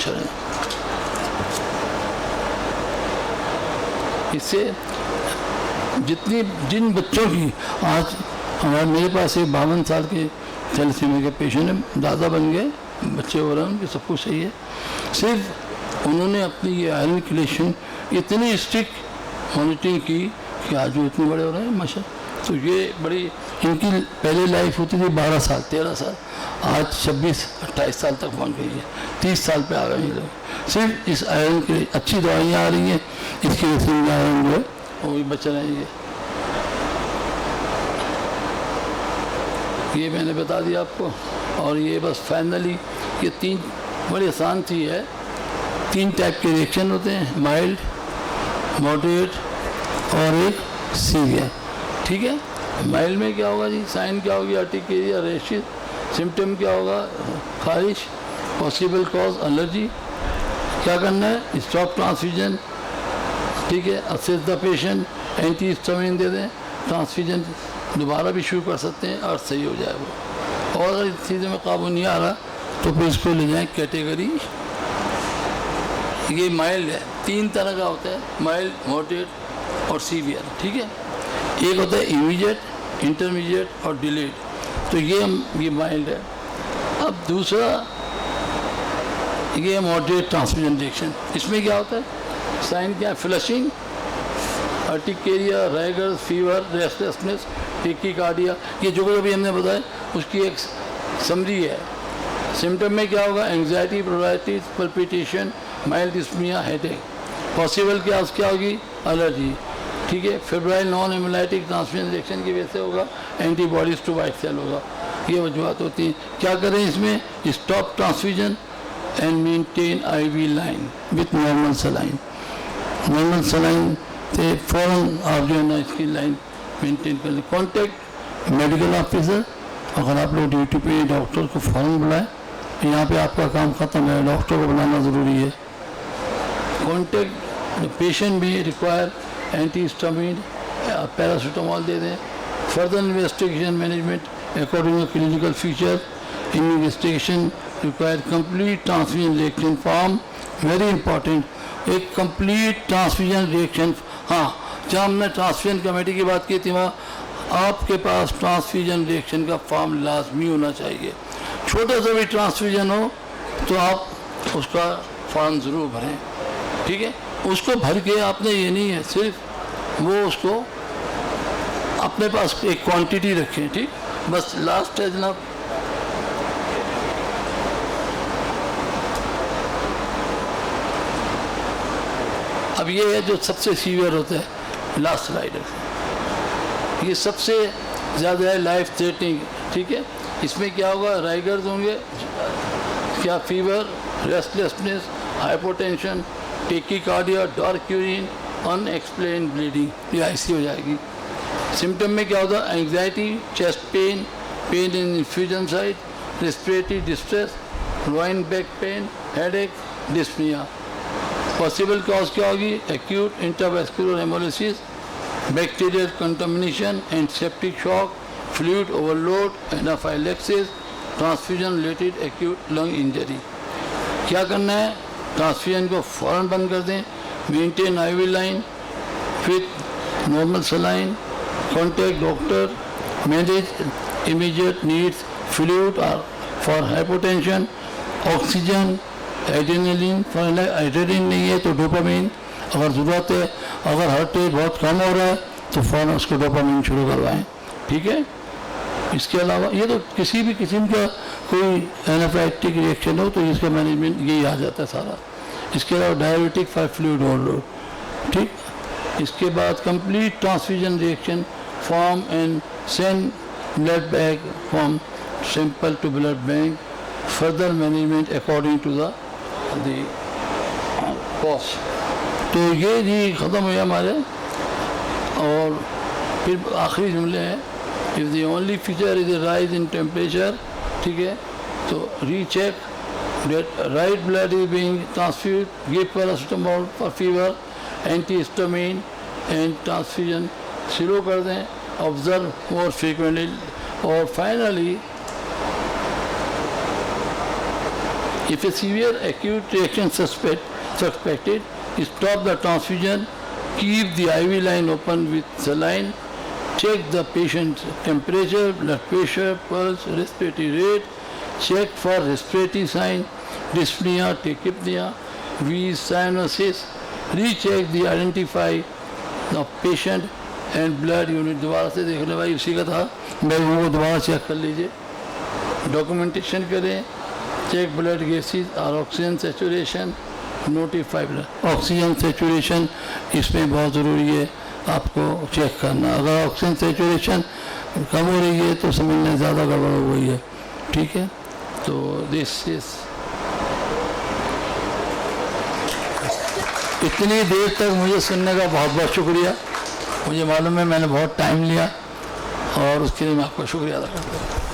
चलें, इससे जिन बच्चों की आज मेरे पास एक 52 साल के थैलेसीमिया के पेशेंट है, दादा बन गए, बच्चे हो रहे हैं, उनकी सब कुछ सही है, सिर्फ उन्होंने अपनी ये आयरन क्लेटिंग इतनी स्ट्रिक्ट मॉनिटरिंग की कि आज वो इतने बड़े हो रहे हैं माशा। तो ये बड़ी, इनकी पहले लाइफ होती थी 12 साल 13 साल, आज 26-28 साल तक पहुँच गई है, 30 साल पे आ गए हैं लोग, सिर्फ इस आयरन की अच्छी दवाइयाँ आ रही हैं, इसकी वजह से आयरन जो है वो भी बच रहेंगे। ये मैंने बता दिया आपको। और ये बस फाइनली ये 3 बड़ी आसान चीज़ है। 3 टाइप के रिएक्शन होते हैं, माइल्ड, मॉडरेट और एक सीवियर। ठीक है, माइल्ड में क्या होगा जी, साइन क्या होगी, अर्टिकेरिया, रेशिस, सिम्टम क्या होगा, खारिश, पॉसिबल कॉज एलर्जी। क्या करना है, स्टॉप ट्रांसफ्यूजन। ठीक है, assess the patient, antihistamine दे दें, ट्रांसफ्यूजन दोबारा भी शुरू कर सकते हैं और सही हो जाए वो। और अगर इस चीज़ों में काबू नहीं आ रहा तो फिर इसको ले जाएं कैटेगरी। ये माइल्ड है, 3 तरह का होता है, माइल्ड, मॉडरेट और सीवियर। ठीक है, एक होता है इमीडिएट, इंटरमीडिएट और डिलेड। तो ये माइल्ड है। अब दूसरा ये मॉडरेट ट्रांसफ्यूजन रिएक्शन। इसमें क्या होता है, साइन क्या है, flushing, urticaria, Raigar, fever, restlessness, tachycardia, ये जो भी हमने बताया उसकी एक समरी है। सिम्टम में क्या होगा, anxiety, प्रोराइटिस, palpitation, mild dyspnoea, headache. Possible क्या होगी, एलर्जी। ठीक है, febrile non hemolytic transfusion reaction की वजह से होगा, एंटीबॉडीज टू वाइट सेल होगा। ये वजूहत होती हैं। क्या करें इसमें, stop transfusion and maintain IV line with normal saline. Normal saline से फ़ौरन आप जो है ना इसकी लाइन मेंटेन कर लें। कॉन्टेक्ट मेडिकल ऑफिसर, अगर आप लोग ड्यूटी पे डॉक्टर को फ़ौरन बुलाएं, यहाँ पे आपका काम ख़त्म है, डॉक्टर को बुलाना ज़रूरी है। कॉन्टेक्ट द पेशेंट भी रिक्वायर एंटी हिस्टामिन, पैरासीटामोल दे दें। Further investigation management according to clinical feature. Investigation require complete transfusion reaction form, very important, एक कंप्लीट ट्रांसफ्यूजन रिएक्शन। हाँ, जहाँ हमने ट्रांसफ्यूजन कमेटी की बात की थी, वहाँ आपके पास ट्रांसफ्यूजन रिएक्शन का फॉर्म लाजमी होना चाहिए। छोटा सा भी ट्रांसफ्यूजन हो तो आप उसका फॉर्म ज़रूर भरें। ठीक है, उसको भर के आपने ये नहीं है सिर्फ वो उसको अपने पास एक क्वांटिटी रखें। ठीक, बस लास्ट है जनाब, अब ये है जो सबसे सीवियर होता है, लास्ट स्लाइड है, ये सबसे ज़्यादा है लाइफ थ्रेटनिंग। ठीक है, इसमें क्या होगा, राइगर्स होंगे, क्या fever, restlessness, hypotension, tachycardia, dark urine, unexplained bleeding, ये ऐसी हो जाएगी। सिम्टम में क्या होता है, anxiety, chest pain, pain in infusion site, respiratory distress, loin back pain, headache, dyspnoea. Possible cause क्या होगी, acute intravascular haemolysis, bacterial contamination and septic shock, fluid overload, anaphylaxis, transfusion related acute lung injury. क्या करना है, ट्रांसफ्यूजन को फ़ौरन बंद कर दें, maintain IV line with normal saline, contact doctor, manage immediate needs fluid for hypotension, oxygen, adrenaline, adrenaline नहीं है तो डोपामिन अगर ज़रूरत है, अगर हार्ट रेट बहुत कम हो रहा है तो फ़ौरन उसको डोपामिन शुरू करवाएं। ठीक है, इसके अलावा ये तो किसी भी किस्म का कोई एनाफाइलेटिक रिएक्शन हो तो इसका मैनेजमेंट यही आ जाता है सारा। इसके अलावा डायबिटिक फॉर फ्लूइड ओवरलोड, ठीक। इसके बाद complete transfusion reaction form and send blood bag from sample to blood bank, further management according to the cost. तो ये जी ख़त्म हुआ हमारे। और फिर आखिरी जुमले हैं, if the only feature is rise in temperature, ठीक है, तो recheck that right blood is being transfused, give paracetamol for fever, antihistamine and transfusion slow कर दें, observe more frequently, और finally if a severe acute reaction suspected, stop the transfusion, keep the IV line open with saline, check the patient's temperature, blood pressure, pulse, respiratory rate, check for respiratory sign, dyspnea, tachypnea, wheeze, cyanosis, recheck the identify the patient and blood unit। दोबारा से देख ले भाई, उसी का था, मैं वो दोबारा चेक कर लीजिए, डॉक्यूमेंटेशन करें, चेक ब्लड गैसेज और oxygen saturation, notify blood oxygen saturation, इसमें बहुत ज़रूरी है आपको चेक करना। अगर ऑक्सीजन सेचुरेशन कम हो रही है तो समझना ज़्यादा गड़बड़ हो गई है, ठीक है। तो दिस इज, इतनी देर तक मुझे सुनने का बहुत बहुत शुक्रिया। मुझे मालूम है मैंने बहुत टाइम लिया और उसके लिए मैं आपका शुक्रिया अदा करता हूँ।